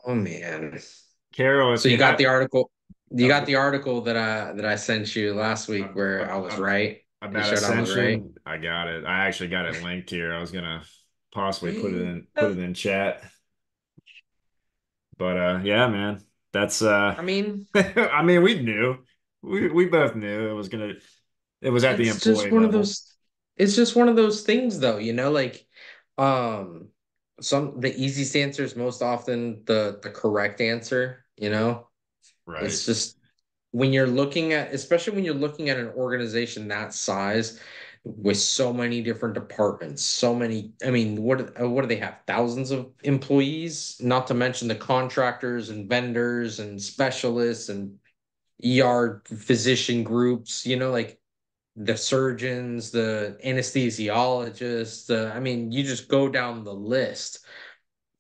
Oh man. Carol, if So you you got have, the article. You uh, got the article that I sent you last week uh, where I was uh, right. It about showed I was right. Ascension, I got it. I actually got it linked here. I was gonna possibly put it in chat, but yeah, man, that's I mean, I mean, we knew, we both knew it was at the it's just employee one of level, those it's just one of those things though, like um the easiest answer is most often the correct answer. right? It's just when you're looking at, especially when you're looking at an organization that size with so many different departments, so many, I mean, what do they have? Thousands of employees, not to mention the contractors and vendors and specialists and ER physician groups, like the surgeons, the anesthesiologists, I mean, you just go down the list.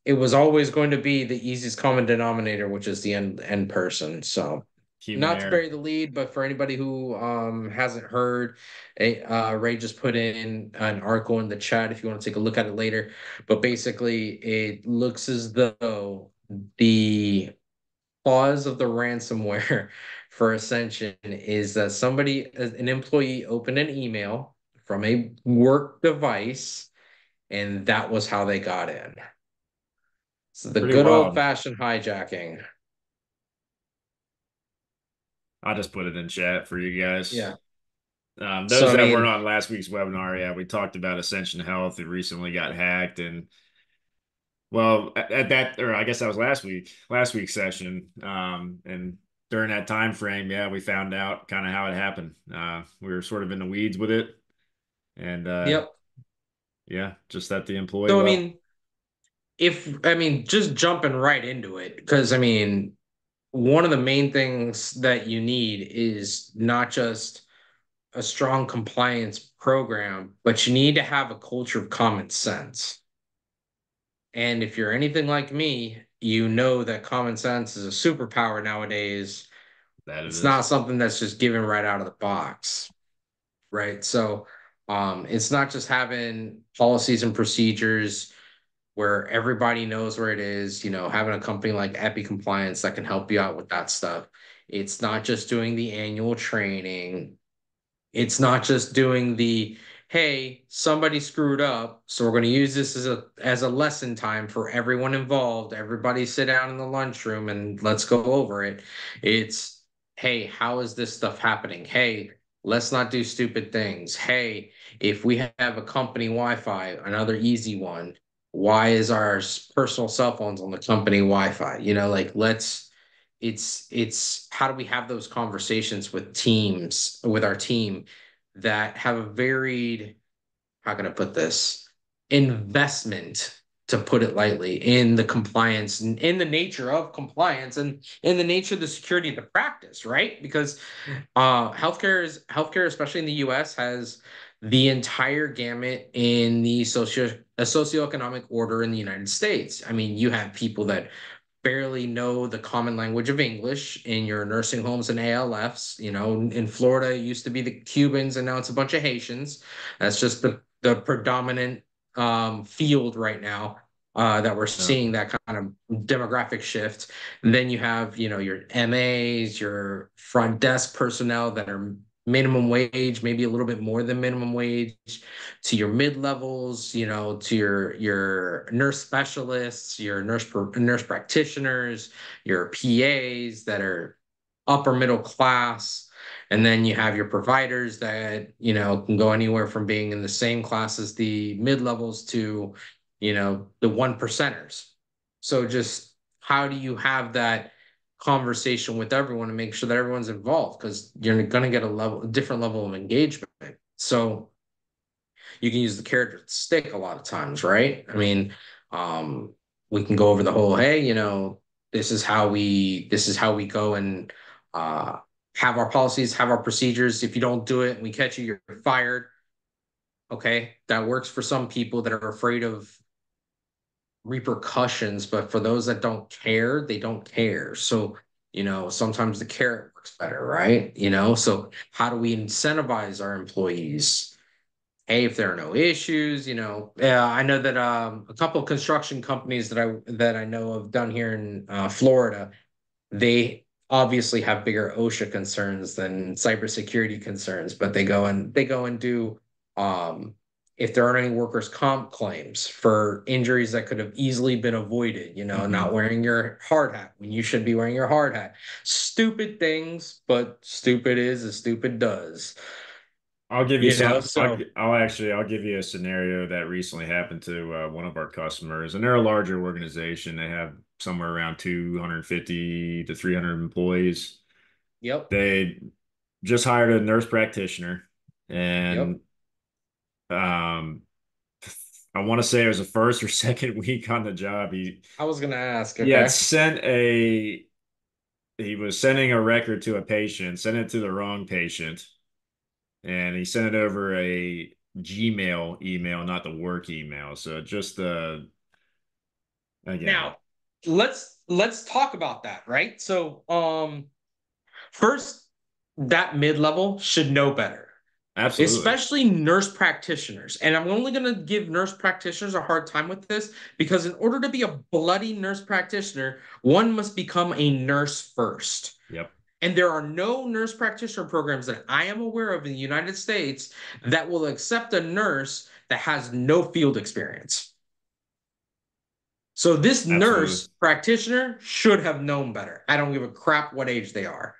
It was always going to be the easiest common denominator, which is the end person. So, Human not to error. bury the lead, but for anybody who hasn't heard, Ray just put in an article in the chat if you want to take a look at it later. But basically, it looks as though the cause of the ransomware for Ascension is that an employee, opened an email from a work device, and that was how they got in. So the Pretty good old wild. fashioned hijacking. I just put it in chat for you guys. Yeah. So Those I that weren't mean, on last week's webinar, yeah, we talked about Ascension Health, who recently got hacked, and well, at that, or I guess that was last week's session. And during that time frame, yeah, we found out kind of how it happened. We were sort of in the weeds with it, and yep. yeah, just at the employee So I level. mean, if I mean, just jumping right into it, because I mean, one of the main things that you need is not just a strong compliance program, but you need to have a culture of common sense. And if you're anything like me, you know that common sense is a superpower nowadays. That it It's not is. something that's just given right out of the box, right? So it's not just having policies and procedures where everybody knows where it is, having a company like Epi Compliance that can help you out with that stuff. It's not just doing the annual training. It's not just doing the, hey, somebody screwed up, so we're going to use this as a lesson time for everyone involved. Everybody sit down in the lunchroom and let's go over it. It's, hey, how is this stuff happening? Hey, let's not do stupid things. Hey, if we have a company Wi-Fi, another easy one, why is our personal cell phones on the company Wi-Fi? Like it's how do we have those conversations with our team that have a varied, how can I put this, investment, to put it lightly, in the compliance and in the nature of compliance and in the nature of the security of the practice, right? Because healthcare, especially in the US, has the entire gamut in the socioeconomic order in the United States. I mean, you have people that barely know the common language of English in your nursing homes and ALFs. In Florida, it used to be the Cubans, and now it's a bunch of Haitians. That's just the predominant field right now, that we're Yeah. seeing that kind of demographic shift. And then you have, your MAs, your front desk personnel that are minimum wage, maybe a little bit more than minimum wage, to your mid levels, to your nurse specialists, your nurse practitioners, your PAs that are upper middle class, and then you have your providers that can go anywhere from being in the same class as the mid levels to the one percenters. So just how do you have that conversation with everyone and make sure that everyone's involved, because you're going to get a different level of engagement. So you can use the carrot or the stick a lot of times, right? I mean, we can go over the whole, hey, this is how we go and uh, have our policies, have our procedures. If you don't do it and we catch you, you're fired. Okay, that works for some people that are afraid of repercussions, but for those that don't care, they don't care. So, sometimes the carrot works better, right? So how do we incentivize our employees? hey, if there are no issues, I know that a couple of construction companies that I know of down here in Florida, they obviously have bigger OSHA concerns than cybersecurity concerns, but they go and do um, if there aren't any workers' comp claims for injuries that could have easily been avoided, not Hmm. wearing your hard hat when you should be wearing your hard hat. Stupid things, but stupid is as stupid does. I'll give you You know, some. so I'll give you a scenario that recently happened to one of our customers, and they're a larger organization. They have somewhere around 250 to 300 employees. yep, They just hired a nurse practitioner, yep. and um, I want to say it was the first or second week on the job. I was gonna ask, He had okay. sent a he was sending a record to a patient, sent it to the wrong patient, and he sent it over a Gmail email, not the work email. So just again, Now, let's talk about that, right? So, first, that mid-level should know better, absolutely. especially nurse practitioners. And I'm only going to give nurse practitioners a hard time with this because in order to be a bloody nurse practitioner, one must become a nurse first. Yep, And there are no nurse practitioner programs that I am aware of in the United States that will accept a nurse that has no field experience. So this absolutely. nurse practitioner should have known better. I don't give a crap what age they are.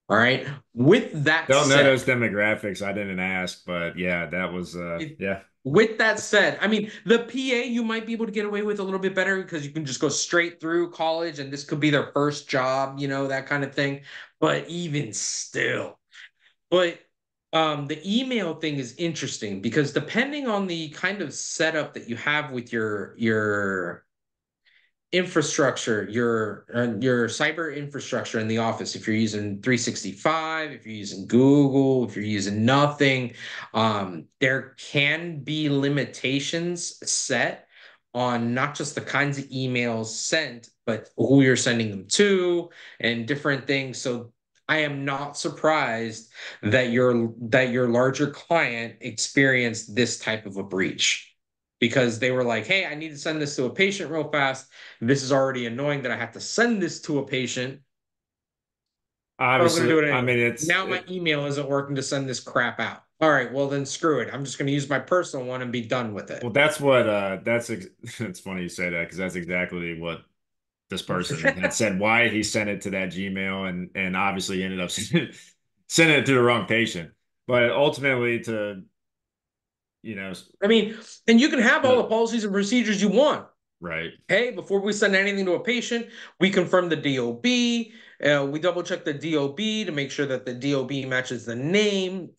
All right. With that Don't know said, those demographics. I didn't ask, but yeah, that was if, yeah, with that said, I mean, the PA you might be able to get away with a little bit better because you can just go straight through college and this could be their first job, that kind of thing. But even still, but the email thing is interesting because depending on the kind of setup that you have with your infrastructure, your cyber infrastructure in the office, if you're using 365, if you're using Google, if you're using nothing, there can be limitations set on not just the kinds of emails sent, but who you're sending them to and different things. So I am not surprised that your larger client experienced this type of a breach because they were like, "Hey, I need to send this to a patient real fast. This is already annoying that I have to send this to a patient, but I'm going to obviously. do it I anyway. mean, Now my email isn't working to send this crap out. All right, well then screw it. I'm just going to use my personal one and be done with it." well, that's what it's funny you say that because that's exactly what this person had said why he sent it to that Gmail and obviously ended up sending it to the wrong patient. But ultimately to, you know, I mean, and you can have all the the policies and procedures you want. right. Hey, before we send anything to a patient, we confirm the DOB. We double check the DOB to make sure that the DOB matches the name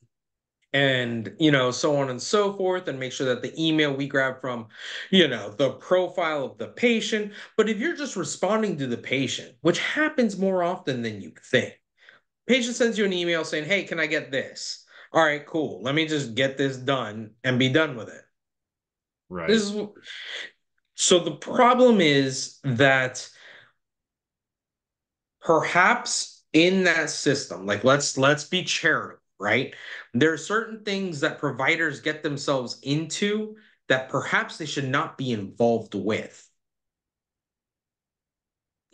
and so on and so forth, and make sure that the email we grab from the profile of the patient. But if you're just responding to the patient, which happens more often than you think, patient sends you an email saying, "Hey, can I get this?" All right, cool, let me just get this done and be done with it. This Right. is so the problem is that perhaps in that system, like let's be charitable, right? There are certain things that providers get themselves into that perhaps they should not be involved with.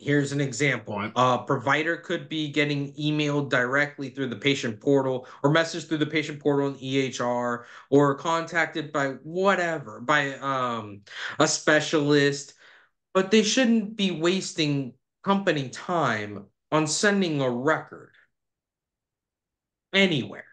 Here's an example. Point. A provider could be getting emailed directly through the patient portal or message through the patient portal in EHR or contacted by whatever, by a specialist, but they shouldn't be wasting company time on sending a record anywhere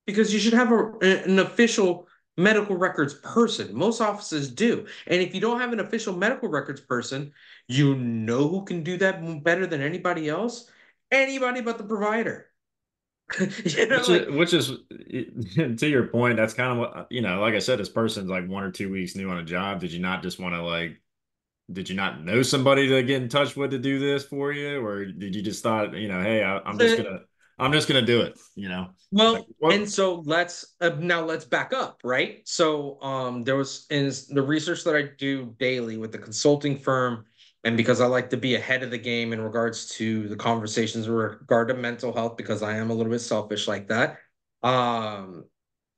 because you should have an official medical records person. Most offices do. And if you don't have an official medical records person, you know who can do that better than anybody else? Anybody but the provider. Like Which is to your point, that's kind of what, like I said, this person's like 1 or 2 weeks new on a job. Did you not just want to did you not know somebody to get in touch with to do this for you? Or did you just thought, hey, the I'm just gonna do it, Like Well, what? and so let's back up, right? So there was in the research that I do daily with the consulting firm, and because I like to be ahead of the game in regards to the conversations in regard to mental health, because I am a little bit selfish like that. Um,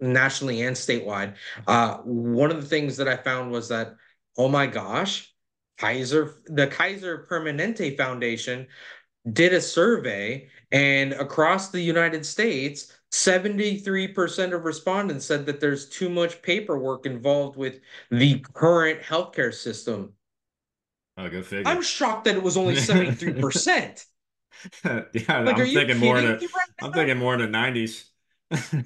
nationally and statewide. One of the things that I found was that, oh my gosh, the Kaiser Permanente Foundation did a survey, and across the United States, 73% of respondents said that there's too much paperwork involved with the current healthcare system. Oh, go I'm figure. shocked that it was only 73%. Yeah, Like, are you kidding me I'm right now? thinking more in the 90s.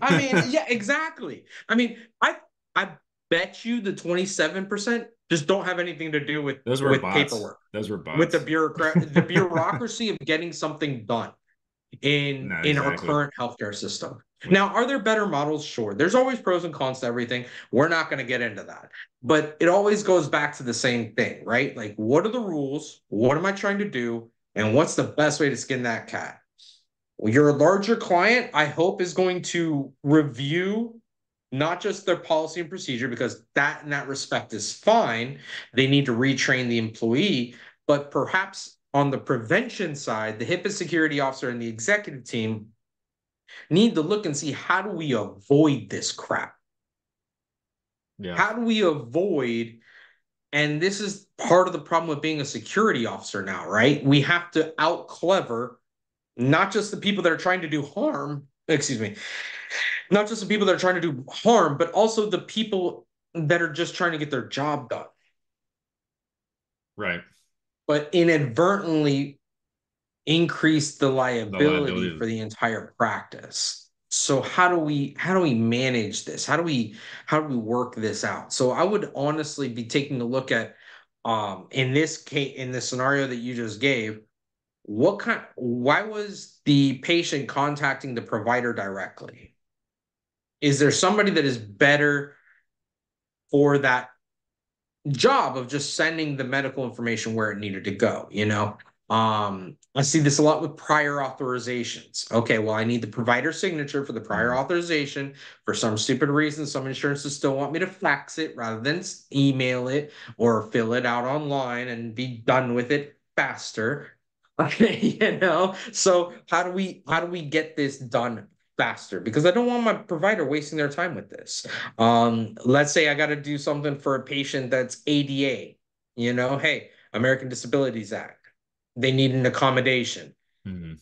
I mean, yeah, exactly. I mean, I bet you the 27% just don't have anything to do Those were with bots. paperwork, Those were with bots. the bureaucracy of getting something done No, in our exactly. current healthcare system. What? Now, are there better models? Sure. There's always pros and cons to everything. We're not going to get into that. But it always goes back to the same thing, right? Like, what are the rules? What am I trying to do? And what's the best way to skin that cat? Well, your larger client, I hope, is going to review not just their policy and procedure, because that in that respect is fine. They need to retrain the employee, but perhaps on the prevention side, the HIPAA security officer and the executive team need to look and see, how do we avoid this crap? Yeah. How do we avoid? And this is part of the problem with being a security officer now, right? We have to out clever not just the people that are trying to do harm, excuse me, not just the people that are trying to do harm, but also the people that are just trying to get their job done, Right. but inadvertently increase the The liability liability. for the entire practice. So how do we manage this? How do we work this out? So I would honestly be taking a look at, in this case, in the scenario that you just gave, why was the patient contacting the provider directly? Is there somebody that is better for that job of just sending the medical information where it needed to go, you know? I see this a lot with prior authorizations. Okay, well, I need the provider signature for the prior Mhm. authorization. For some stupid reason, some insurances still want me to fax it rather than email it or fill it out online and be done with it faster. Okay, you know? So how do we get this done faster? Because I don't want my provider wasting their time with this. Let's say I got to do something for a patient that's ADA, hey, American Disabilities Act. They need an accommodation. Mhm.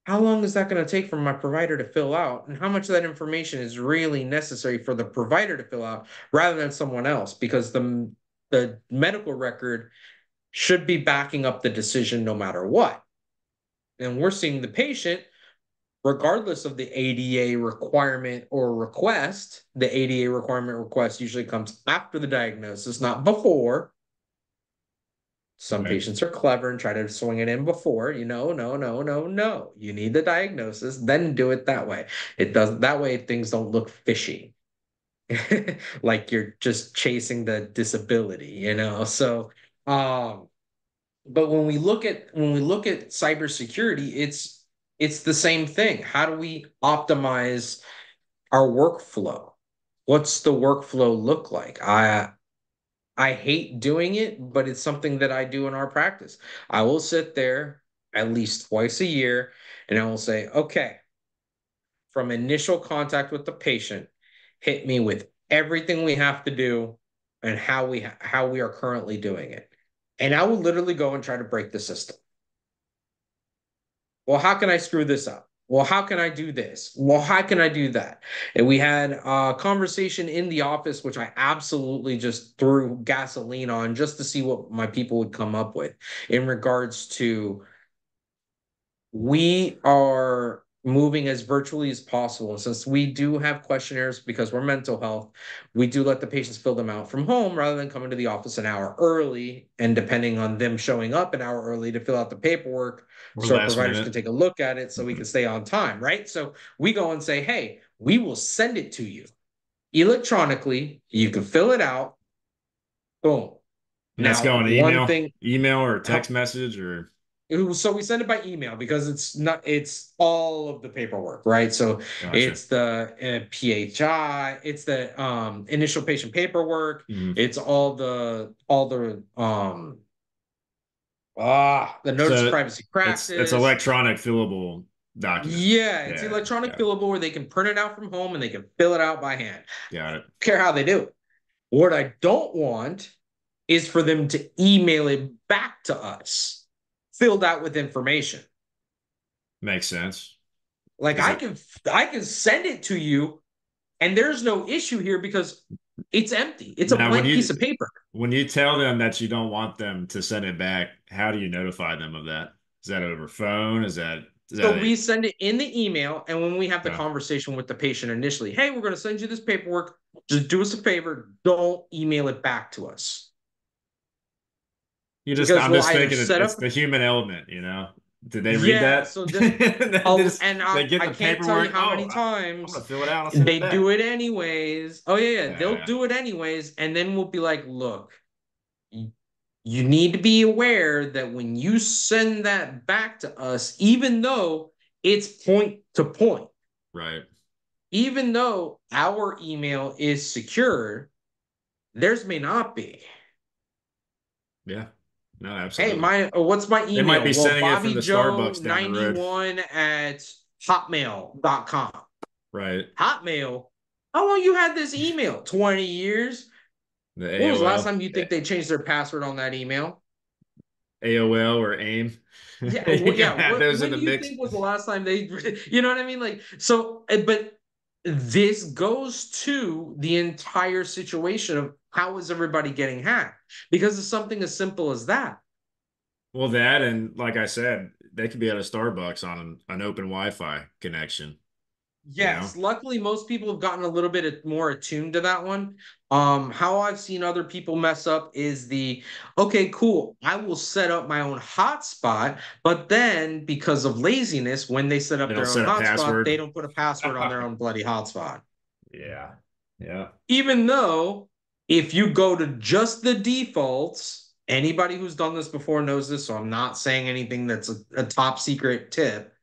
How long is that going to take for my provider to fill out? And how much of that information is really necessary for the provider to fill out rather than someone else? Because the medical record should be backing up the decision no matter what. And we're seeing the patient, regardless of the ADA requirement or request, the ADA requirement request usually comes after the diagnosis, not before. Some Right. patients are clever and try to swing it in before. No, no, no, no, no. You need the diagnosis, then do it that way. It does that way, things don't look fishy. Like you're just chasing the disability. So but when we look at cybersecurity, it's the same thing. How do we optimize our workflow? What's the workflow look like? I hate doing it, but it's something that I do in our practice. I will sit there at least twice a year and I will say, okay, from initial contact with the patient, hit me with everything we have to do and how we are currently doing it. And I will literally go and try to break the system. Well, how can I screw this up? Well, how can I do this? Well, how can I do that? And we had a conversation in the office, which I absolutely just threw gasoline on just to see what my people would come up with in regards to, we are moving as virtually as possible. And since we do have questionnaires because we're mental health, we do let the patients fill them out from home rather than coming to the office an hour early. And depending on them showing up an hour early to fill out the paperwork, Or so our last providers minute. can take a look at it so we can stay on time, right? So we go and say, hey, we will send it to you electronically. You can fill it out. Boom. And that's Now, going to one thing, email or text message or so we send it by email because it's all of the paperwork, right? So gotcha. it's the PHI, it's the initial patient paperwork, Mhm. it's all the notice of So privacy it's practice. electronic fillable document. Yeah, it's Yeah, electronic got it. fillable where they can print it out from home and they can fill it out by hand. Got it. Care how they do it. What I don't want is for them to email it back to us, filled out with information. Makes sense. Like Is it I can send it to you, and there's no issue here because it's empty. It's a now blank piece of paper. when you tell them that you don't want them to send it back, how do you notify them of that? Is that over phone? Is that So we send it in the email, and when we have the a conversation with the patient initially, hey, we're going to send you this paperwork. Just do us a favor, don't email it back to us you just because I'm we'll just either thinking set it's up. the human element, you know? Did they read Yeah, that? so They just and they get I the can't tell you paperwork. how Oh, many I'm gonna times fill it out. I'll send it they back. do it anyways. Oh yeah, they'll Yeah, do it anyways, and then we'll be like, look, you need to be aware that when you send that back to us, even though it's point to point, right. even though our email is secure, theirs may not be. Yeah. No, Hey, absolutely. my what's my They might email? be Well, sending it from Bobby the Joe Starbucks down the road. 91 at hotmail.com. Right. Hotmail? How long you had this email? 20 years? The When was the last AOL, time you think they changed their password on that email? AOL or AIM. Yeah, You yeah. gotta have those in When the do you mix. think was the last time they, you know what I mean? Like, so, but this goes to the entire situation of how is everybody getting hacked? Because it's something as simple as that. Well, that and like I said, they could be at a Starbucks on an open Wi-Fi connection, you know? Yes, luckily most people have gotten a little bit more attuned to that one. How I've seen other people mess up is okay, cool. I will set up my own hotspot, but then because of laziness, when they set They up don't their own set a hotspot, password. they don't put a password on their own bloody hotspot. Yeah. Yeah. Even though if you go to just the defaults, anybody who's done this before knows this, so I'm not saying anything that's a top secret tip.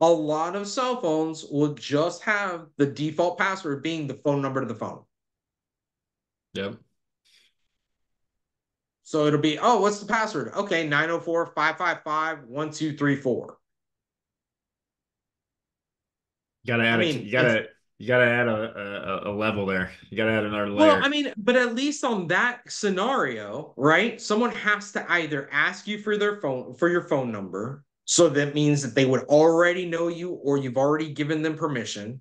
A lot of cell phones will just have the default password being the phone number to the phone. Yep. So it'll be, oh, what's the password? Okay, 904-555-1234. I mean, it's You gotta add a level there. You gotta add another well, layer. I mean, but at least on that scenario, right? Someone has to either ask you for your phone number. So that means that they would already know you or you've already given them permission,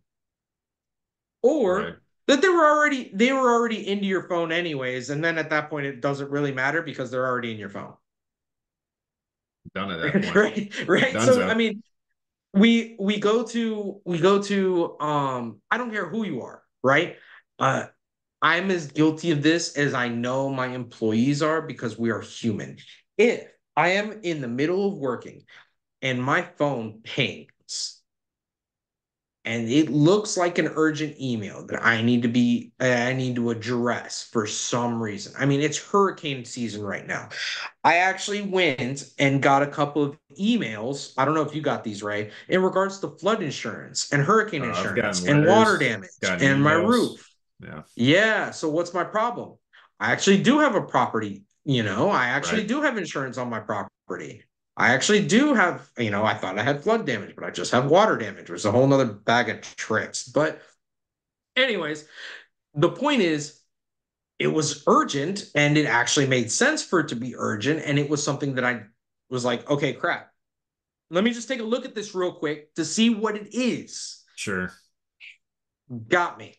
Right. or that they were already into your phone anyways, and then at that point it doesn't really matter because they're already in your phone. Done at that point. Right, so I Dunzo. mean, we go to I don't care who you are, right? uh I'm as guilty of this as I know my employees are because we are human. If I am in the middle of working and my phone pings and it looks like an urgent email that I need to address for some reason. I mean, it's hurricane season right now. I actually went and got a couple of emails. I don't know if you got these, right, in regards to flood insurance and hurricane I've insurance gotten and water letters, damage gotten and my emails. roof. Yeah. Yeah, so what's my problem? I actually do have a property, I actually Right. do have insurance on my property. I actually do have, I thought I had flood damage, but I just have water damage, which is a whole nother bag of tricks. But anyways, the point is it was urgent and it actually made sense for it to be urgent. And it was something that I was like, okay, crap. Let me just take a look at this real quick to see what it is. Sure. Got me.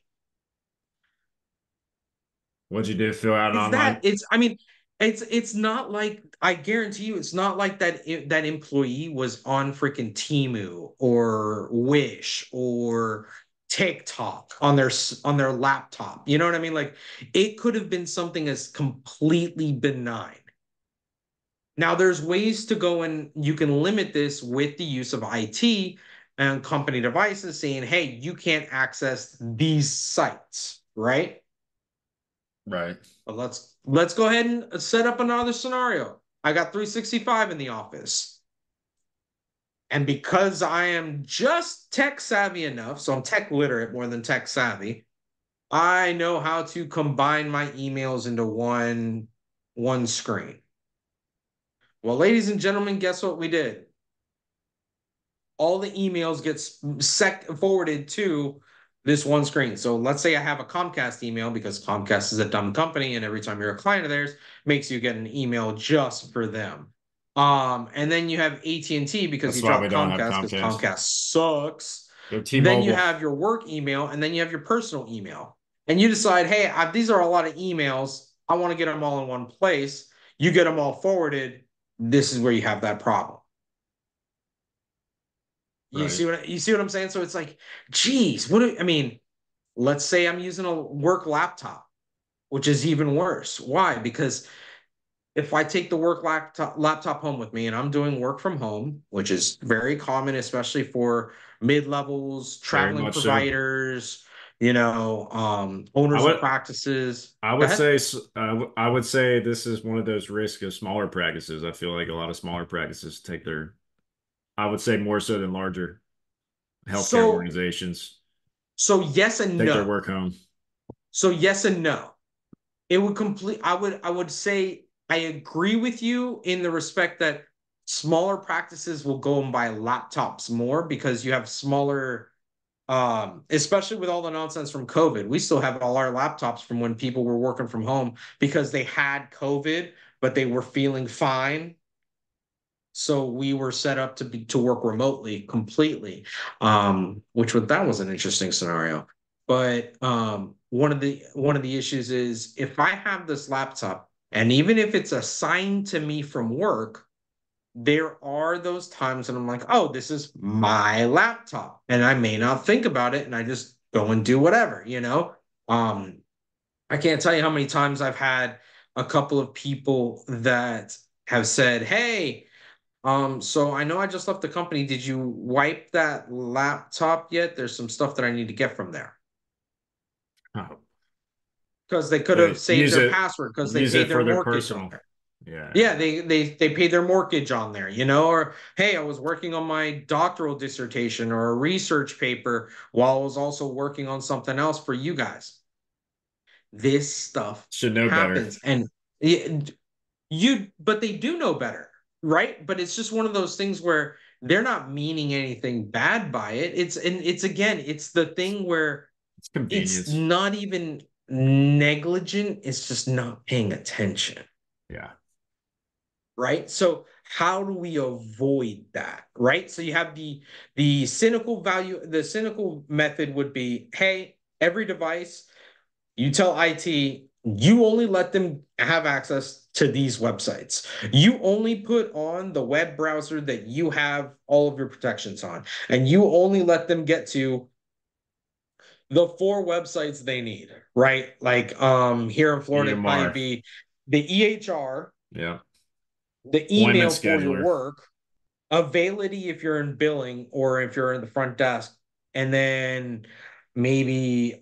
What'd you do? Fill out an Is that online? it's I mean it's not like I guarantee you it's not like that employee was on freaking Temu or Wish or TikTok on their laptop. You know what I mean? Like it could have been something as completely benign. Now there's ways to go and you can limit this with the use of IT and company devices saying, "Hey, you can't access these sites," right? Right. But let's go ahead and set up another scenario. I got 365 in the office. And because I am just tech savvy enough, so I'm tech literate more than tech savvy, I know how to combine my emails into one screen. Well, ladies and gentlemen, guess what we did? all the emails get forwarded to this one screen. So let's say I have a Comcast email because Comcast is a dumb company, and every time you're a client of theirs, makes you get an email just for them. And then you have AT&T because That's you why we drop don't have Comcast because Comcast. Comcast sucks. Go Then you T-Mobile. have your work email, and then you have your personal email. And you decide, hey, these are a lot of emails. I want to get them all in one place. You get them all forwarded. This is where you have that problem. Right. You see what I'm saying? So it's like, geez, I mean, let's say I'm using a work laptop, which is even worse. Why? Because if I take the work laptop home with me and I'm doing work from home, which is very common, especially for mid levels, Very traveling much so. providers, I owners of would practices. I Go would ahead. say I would say this is one of those risks of smaller practices. I feel like a lot of smaller practices take their I would say more so than larger healthcare So, organizations so yes and take their no. work home. So yes and no. It would complete. I would say I agree with you in the respect that smaller practices will go and buy laptops more because you have smaller especially with all the nonsense from COVID. We still have all our laptops from when people were working from home because they had COVID, but they were feeling fine. So we were set up to work remotely completely, that was an interesting scenario. But one of the issues is if I have this laptop, and even if it's assigned to me from work, there are those times that I'm like, oh, this is my laptop. And I may not think about it and I just go and do whatever. Um, I can't tell you how many times I've had a couple of people that have said, hey, so I know I just left the company. Did you wipe that laptop yet? There's some stuff that I need to get from there. Oh, Because they could have they saved their password because they use paid it their for their mortgage on personal. there. Yeah, Yeah, they paid their mortgage on there, or hey, I was working on my doctoral dissertation or a research paper while I was also working on something else for you guys. This stuff should know better. happens, and but they do know better, right? But it's just one of those things where they're not meaning anything bad by it. It's again, it's the thing where It's it's convenience. not even negligent, it's just not paying attention. Yeah. Right? So how do we avoid that? Right? So you have the cynical method would be, hey, every device, you tell IT, you only let them have access to these websites. You only put on the web browser that you have all of your protections on, and you only let them get to the four websites they need, right? Like here in Florida, it'd probably EMR. be the EHR, Yeah. the Appointment email for your scheduler. work, Availity if you're in billing or if you're in the front desk, and then maybe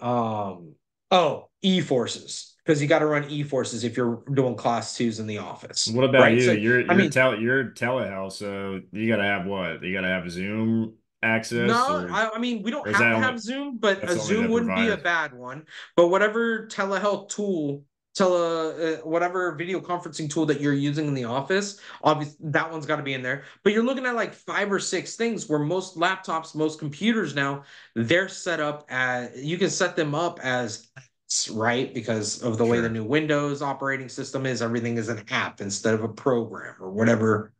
e-forces because you got to run e-forces if you're doing class twos in the office, What about right? you? So I mean, You're telehealth, so you gotta have what? You gotta have Zoom access no, I mean we don't or is have that to only have Zoom, but that's a only Zoom the wouldn't be a provider? bad one. But whatever telehealth tool, whatever video conferencing tool that you're using in the office, obviously that one's got to be in there. But you're looking at like five or six things where most laptops, most computers now, they're set up as you can set them up as apps, right? Because of the way the Sure. new Windows operating system is, everything is an app instead of a program or whatever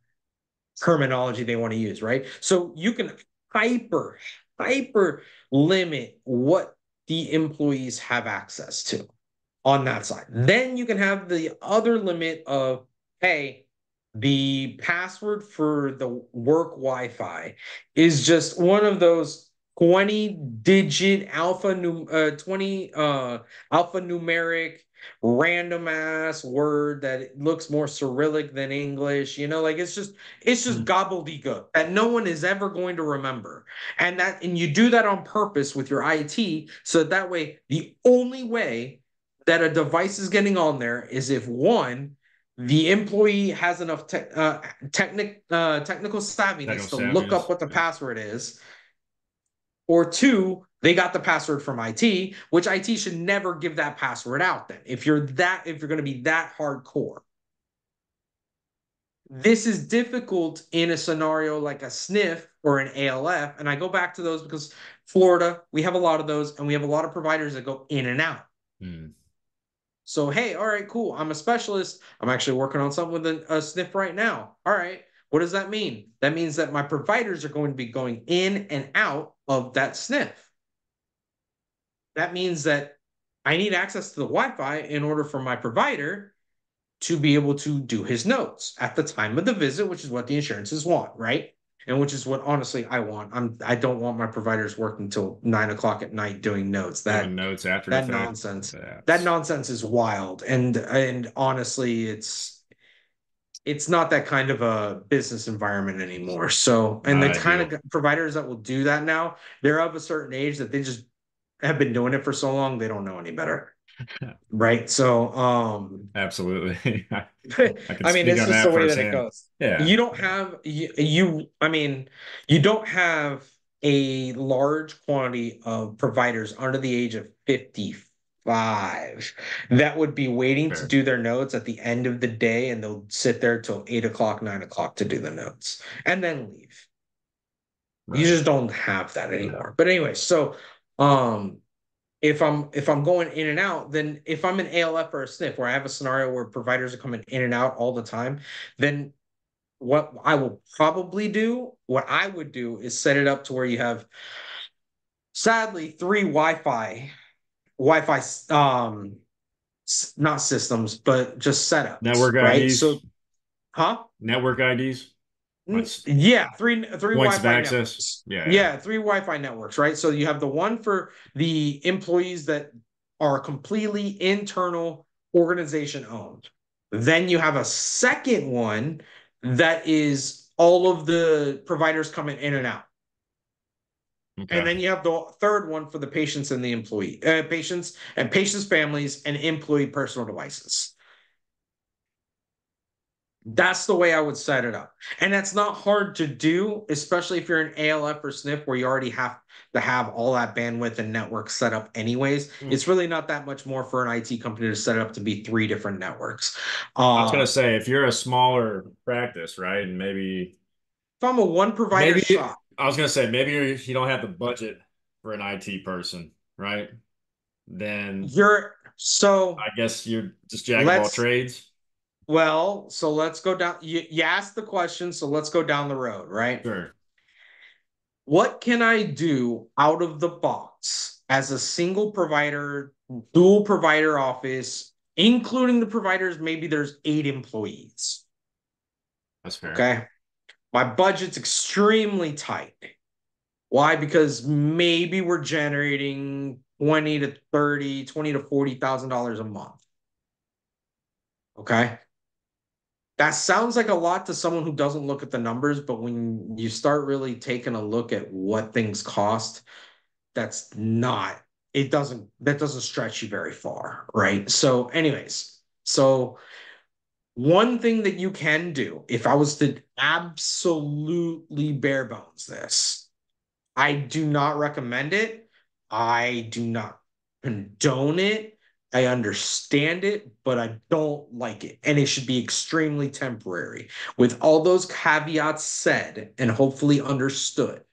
terminology they want to use, right? So you can hyper, hyper limit what the employees have access to on that side. Then you can have the other limit of, hey, the password for the work Wi-Fi is just one of those 20 digit 20 alphanumeric random ass word that it looks more Cyrillic than English, like it's just Hmm. gobbledygook that no one is ever going to remember. And you do that on purpose with your IT so that way the only way that a device is getting on there is if one, the employee has enough technical Technical savviness to look up savviness. what the Yeah. password is, or two, they got the password from IT, which IT should never give that password out. Then, if you're going to be that hardcore, This is difficult in a scenario like a sniff or an ALF. And I go back to those because Florida, we have a lot of those, and we have a lot of providers that go in and out. Hmm. So, hey, all right, cool. I'm a specialist. I'm actually working on something with a sniff right now. All right. What does that mean? That means that my providers are going to be going in and out of that sniff. That means that I need access to the Wi Fi in order for my provider to be able to do his notes at the time of the visit, which is what the insurances want, right? And which is what honestly I want. I don't want my providers working till 9 o'clock at night doing notes. Doing notes after the That fact. nonsense. That That's nonsense is wild. And honestly, it's not that kind of a business environment anymore. So, and not the kind ideal. of providers that will do that now, they're of a certain age that they just have been doing it for so long, they don't know any better. Right. So, Absolutely. I can I mean, speak it's on just the that way that it firsthand. goes. Yeah, You don't have I mean, you don't have a large quantity of providers under the age of 55 that would be waiting to fair. do their notes at the end of the day, and they'll sit there till 8 o'clock, 9 o'clock to do the notes and then leave. You Right. just don't have that anymore. But anyway, so um if I'm going in and out, then if I'm an ALF or a SNF where I have a scenario where providers are coming in and out all the time, then what I would do is set it up to where you have sadly three Wi-Fi not systems, but just setups, Network right? So, IDs, huh? network IDs, like Yeah, three points of Wi-Fi access. networks. Yeah, yeah. Yeah, three Wi-Fi networks, right? So you have the one for the employees that are completely internal organization owned. Then you have a second one that is all of the providers coming in and out. And Okay. then you have the third one for the patients and the patients and patients' families and employee personal devices. That's the way I would set it up. And that's not hard to do, especially if you're an ALF or SNF where you already have to have all that bandwidth and network set up anyways. Mm. It's really not that much more for an IT company to set it up to be three different networks. I was gonna Uh, say if you're a smaller practice, right, and if I'm a one provider maybe shop, I was gonna say maybe you don't have the budget for an IT person, right? Then you're so I guess you're just jack of all let's trades. so let's go down. You asked the question, so let's go down the road, right? Sure. What can I do out of the box as a single provider, dual provider office, including the providers? Maybe there's 8 employees. That's fair. Okay. My budget's extremely tight. Why? Because maybe we're generating 20 to 30, 20 to $40,000 a month. Okay. That sounds like a lot to someone who doesn't look at the numbers, but when you start really taking a look at what things cost, that's not that doesn't stretch you very far, right? So anyways, so one thing that you can do if I was to absolutely bare bones this, I do not recommend it. I do not condone it. I understand it, but I don't like it. And it should be extremely temporary. With all those caveats said and hopefully understood,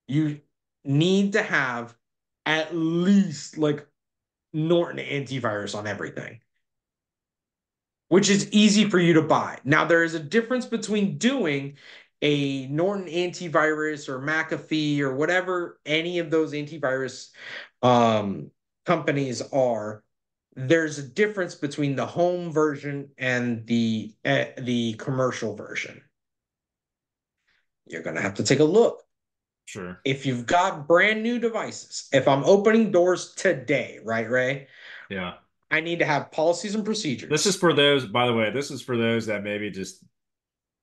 you need to have at least like Norton antivirus on everything, which is easy for you to buy. Now, there is a difference between doing a Norton antivirus or McAfee or whatever any of those antivirus um, companies are. There's a difference between the home version and the commercial version. You're going to have to take a look. Sure. If you've got brand new devices, if I'm opening doors today, right, Ray, Yeah. I need to have policies and This is procedures. for those, by the way, this is for those that maybe just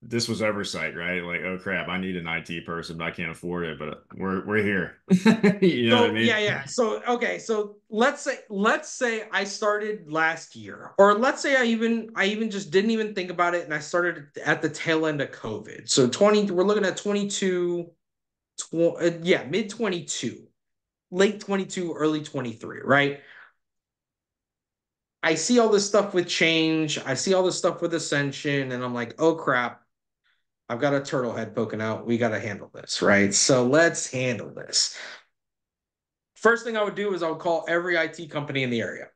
this was oversight, right? Like, oh crap, I need an IT person, but I can't afford it, but we're here. You know what I So yeah, mean? yeah. So okay, so let's say I started last year, or let's say I even just didn't even think about it, and I started at the tail end of COVID. So 20, we're looking at 22, yeah, mid 22, late 22, early 23, right? I see all this stuff with change. I see all this stuff with ascension, and I'm like, oh crap. I've got a turtle head poking out. We got to handle this, right? So let's handle this. First thing I would do is I would call every IT company in the area.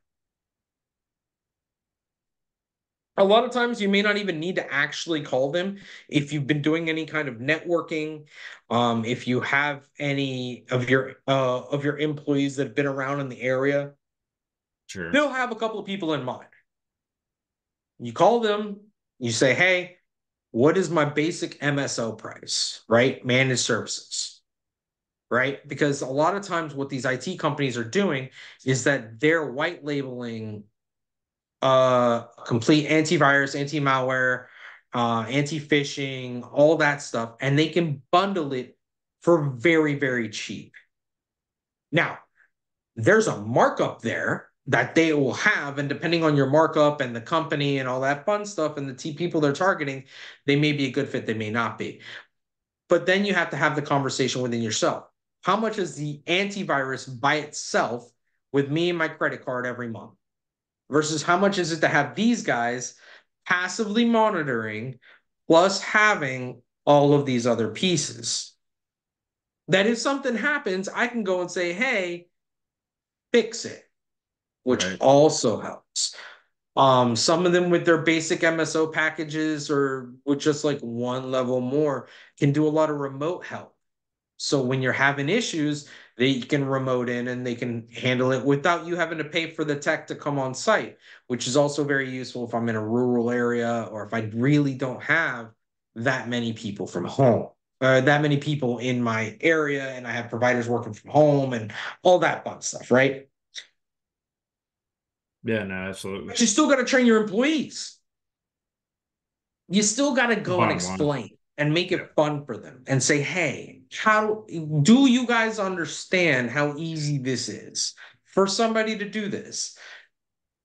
A lot of times you may not even need to actually call them if you've been doing any kind of networking, if you have any of your employees that have been around in the area, Sure. they'll have a couple of people in mind. You call them, you say, hey, what is my basic MSO price, right? Managed services, right? Because a lot of times what these IT companies are doing is that they're white labeling complete antivirus, anti-malware, anti-phishing, all that stuff, and they can bundle it for very, very cheap. Now, there's a markup there that they will have, and depending on your markup and the company and all that fun stuff and the people they're targeting, they may be a good fit, they may not be. But then you have to have the conversation within yourself. How much is the antivirus by itself with me and my credit card every month? Versus how much is it to have these guys passively monitoring plus having all of these other pieces? That if something happens, I can go and say, hey, fix it, which Right. also helps. Some of them with their basic MSO packages or with just like one level more can do a lot of remote help. So when you're having issues, they can remote in and they can handle it without you having to pay for the tech to come on site, which is also very useful if I'm in a rural area or if I really don't have that many people from home, that many people in my area, and I have providers working from home and all that fun stuff, right? Yeah, no, absolutely. But you still got to train your employees. You still got to The go and bottom line. explain and make Yeah. it fun for them and say, hey, how do you guys understand how easy this is for somebody to do this?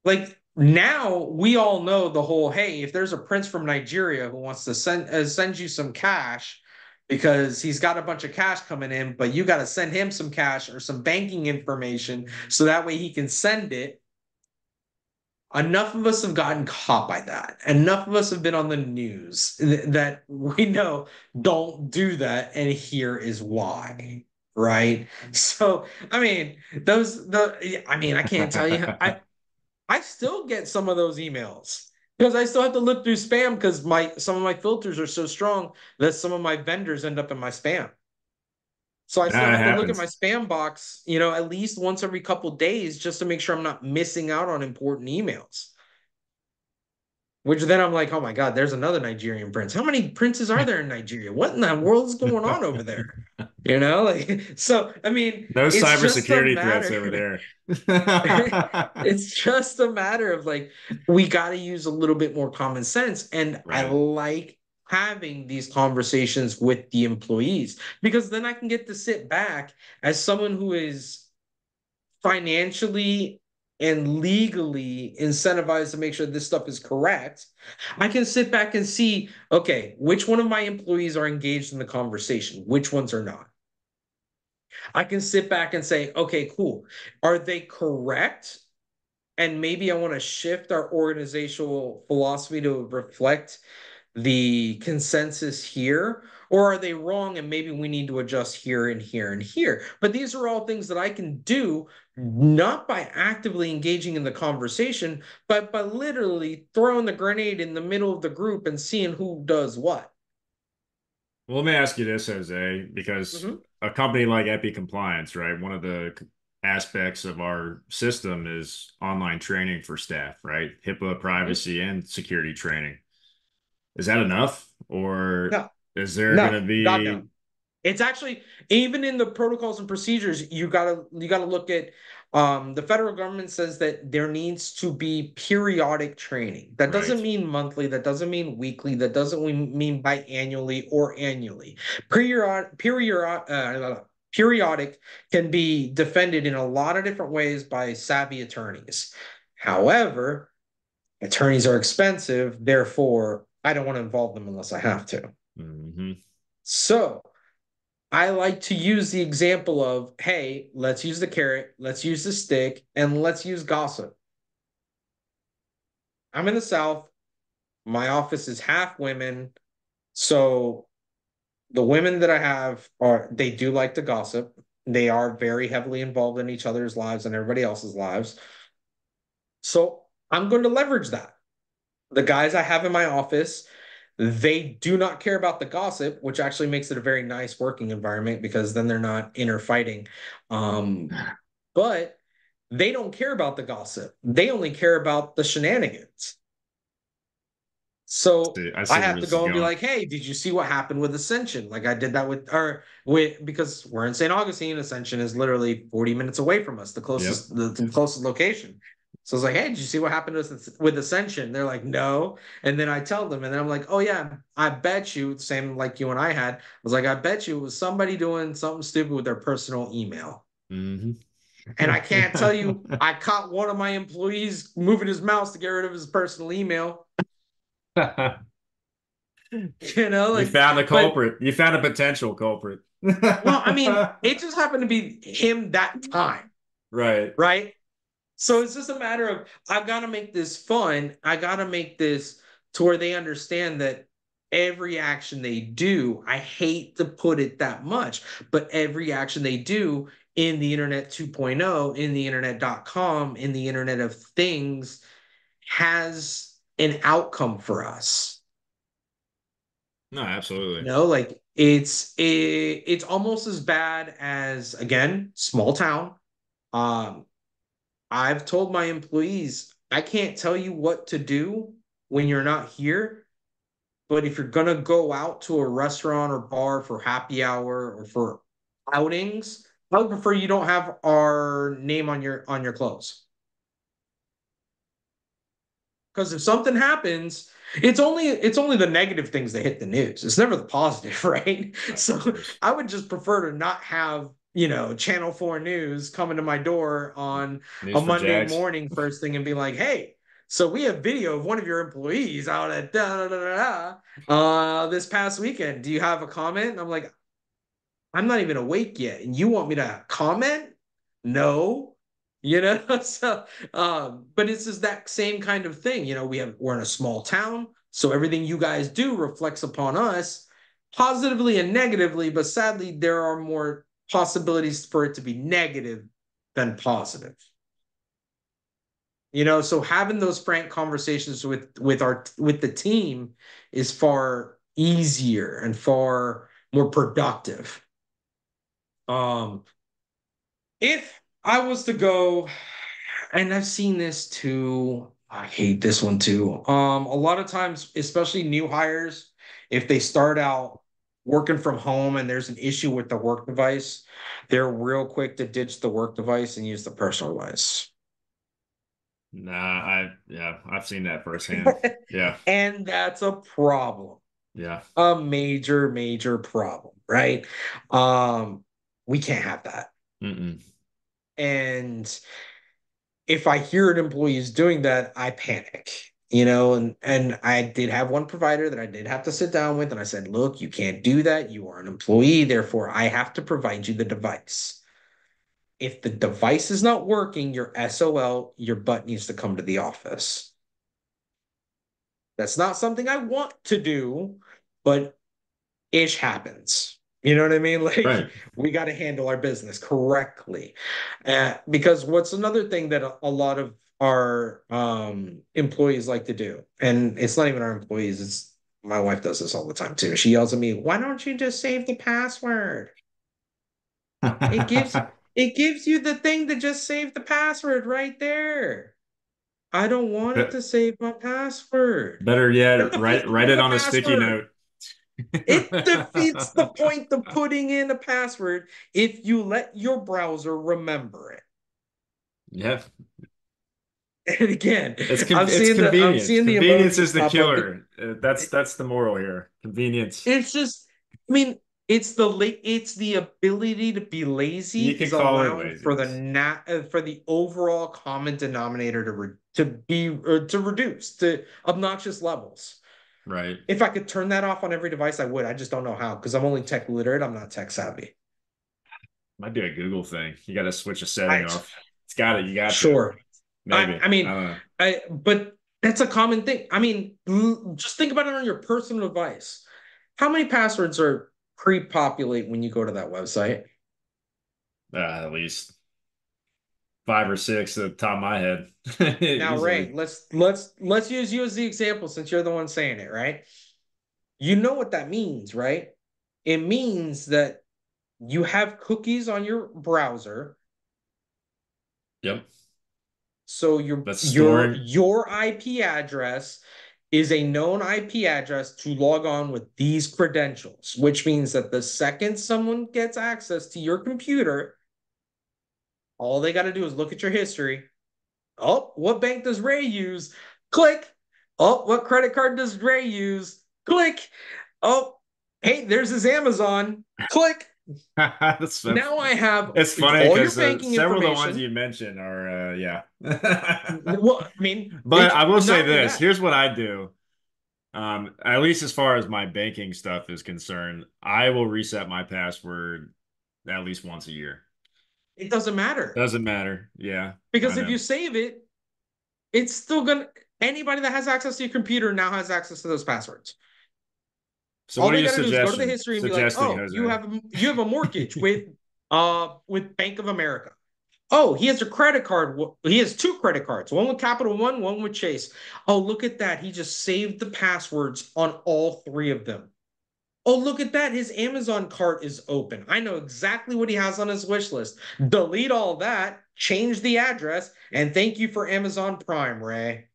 Like now we all know the whole, hey, if there's a prince from Nigeria who wants to send you some cash because he's got a bunch of cash coming in, but you got to send him some cash or some banking information so that way he can send it. Enough of us have gotten caught by that. Enough of us have been on the news that we know don't do that, and here is why. Right. So, I mean, I can't tell you. I still get some of those emails because I still have to look through spam because some of my filters are so strong that some of my vendors end up in my spam. So I still That have to look at my happens. spam box, at least once every couple days just to make sure I'm not missing out on important emails. Which then I'm like, oh my God, there's another Nigerian prince. How many princes are there in Nigeria? What in the world is going on over there? Like, so I mean, No it's just a cybersecurity threats matter. over there. It's just a matter of like, we got to use a little bit more common sense. And I Right. like having these conversations with the employees because then I can get to sit back as someone who is financially and legally incentivized to make sure this stuff is correct. I can sit back and see, okay, which one of my employees are engaged in the conversation, which ones are not. I can sit back and say, okay, cool. Are they correct? And maybe I want to shift our organizational philosophy to reflect the consensus here, or are they wrong and maybe we need to adjust here and here and here? But these are all things that I can do not by actively engaging in the conversation, but by literally throwing the grenade in the middle of the group and seeing who does what. Well, let me ask you this, Jose, because Mhm. a company like Epi Compliance, right? One of the aspects of our system is online training for staff, right? HIPAA, Mhm. privacy, and security training. Is that enough? Or No, is there going no, to God, no. be, It's actually even in the protocols and procedures, you gotta look at the federal government says that there needs to be periodic training. That right? doesn't mean monthly, that doesn't mean weekly, that doesn't mean biannually or annually. Periodic can be defended in a lot of different ways by savvy attorneys. However, attorneys are expensive, therefore I don't want to involve them unless I have to. Hmm. So I like to use the example of, hey, let's use the carrot, let's use the stick, and let's use gossip. I'm in the South. My office is half women. So the women that I have are they do like to gossip. They are very heavily involved in each other's lives and everybody else's lives. So I'm going to leverage that. The guys I have in my office, they do not care about the gossip, which actually makes it a very nice working environment because then they're not inner fighting. But they don't care about the gossip. They only care about the shenanigans. So I I see where have to this is go and be going. like, hey, did you see what happened with Ascension? Like I did that with because we're in St. Augustine. Ascension is literally 40 minutes away from us, Yep. the closest location. So I was like, hey, did you see what happened with Ascension? They're like, no. And then I tell them, and then I'm like, oh yeah, I bet you, same like you and I had. I was like, I bet you it was somebody doing something stupid with their personal email. Hmm. And I can't tell you, I caught one of my employees moving his mouse to get rid of his personal email. You Like, found a but culprit. You found a potential culprit. well, I mean, it just happened to be him that time, Right. right? So it's just a matter of I've got to make this fun. I got to make this to where they understand that every action they do, I hate to put it that much, but every action they do in the internet 2.0, in the internet.com, in the internet of things has an outcome for us. No, absolutely. Like it's almost as bad as again, small town. Um, I've told my employees I can't tell you what to do when you're not here, but if you're gonna go out to a restaurant or bar for happy hour or for outings, I would prefer you don't have our name on your clothes. Because if something happens, it's only the negative things that hit the news. It's never the positive, right? Of So course. I would just prefer to not have, Channel 4 News coming to my door on a News for Monday Jags. morning first thing and be like, hey, so we have video of one of your employees out at da da da da this past weekend. Do you have a comment? And I'm like, I'm not even awake yet, and you want me to comment? No, So, but it's just that same kind of thing. We're in a small town, so everything you guys do reflects upon us positively and negatively. But sadly, there are more possibilities for it to be negative than positive. So having those frank conversations with the team is far easier and far more productive. Um, If I was to go, and I've seen this too, I hate this one too. A lot of times, especially new hires, if they start out working from home and there's an issue with the work device, they're real quick to ditch the work device and use the personal device. Nah, yeah, I've seen that firsthand. Yeah. And that's a problem, Yeah. a major, major problem, right? Um, we can't have that. Mm-mm. And if I hear an employee is doing that, I panic, and I did have one provider that I did have to sit down with, and I said, look, you can't do that. You are an employee, therefore I have to provide you the device. If the device is not working, you're SOL, your butt needs to come to the office. That's not something I want to do, but ish happens. You know what I mean? Like Right. we got to handle our business correctly. Because what's another thing that a lot of our employees like to do, and it's not even our employees, it's my wife does this all the time too. She yells at me, "Why don't you just save the password? It gives it gives you the thing to just save the password right there. I don't want it Be- to save my password. Better What yet, the fuck write is it a on a sticky password? note. It defeats the point of putting in a password if you let your browser remember it. Yeah. And again, It's I'm convenience. seeing the Convenience is emojis the pop up. killer. That's the moral here. Convenience. It's just, I mean, it's the ability to be lazy You is could call it allowing for laziness. for the overall common denominator to reduce to obnoxious levels. Right. If I could turn that off on every device, I would. I just don't know how because I'm only tech literate. I'm not tech savvy. Might be a Google thing. You got to switch a setting I off. It's got it. You got to. Sure. Maybe. I I mean, don't know. but that's a common thing. I mean, just think about it on your personal device. How many passwords are pre-populate when you go to that website? At least 5 or 6 at the top of my head, Now, Ray, easily. let's use you as the example since you're the one saying it, right? You know what that means, right? It means that you have cookies on your browser. Yep. So your That's your storing. your IP address is a known IP address to log on with these credentials, which means that the second someone gets access to your computer, all they got to do is look at your history. Oh, what bank does Ray use? Click. Oh, what credit card does Ray use? Click. Oh, hey, there's his Amazon. Click. That's, Now I have it's funny all your because banking several of the ones information. you mentioned are, yeah. Well, I mean, But it's I will say not only this. that, Here's what I do. At least as far as my banking stuff is concerned, I will reset my password at least once a year. it doesn't matter. Doesn't matter. Yeah, I Because if know. you save it, it's still gonna anybody that has access to your computer now has access to those passwords. So All what are they you got to do is go to the history and be like, suggesting, "Oh, Jose? you have a mortgage with Bank of America. Oh, he has a credit card. He has two credit cards, one with Capital One, one with Chase. Oh, look at that. He just saved the passwords on all three of them. Oh, look at that. His Amazon cart is open. I know exactly what he has on his wish list. Delete all that, change the address, and thank you for Amazon Prime, Ray.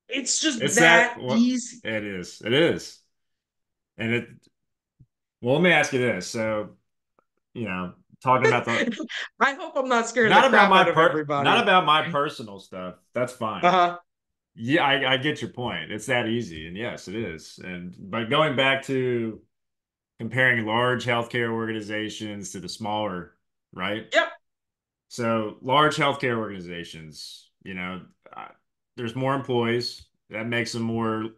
It's just It's that that what easy. it is. It is. And it well, let me ask you this. So, talking about the I hope I'm not scaring the crap out of not everybody. about my personal stuff. That's fine. Uh-huh. Yeah, I get your point. It's that easy. And yes, it is. And but going back to comparing large healthcare organizations to the smaller, right? Yep. So large healthcare organizations, uh, there's more employees. That makes them more,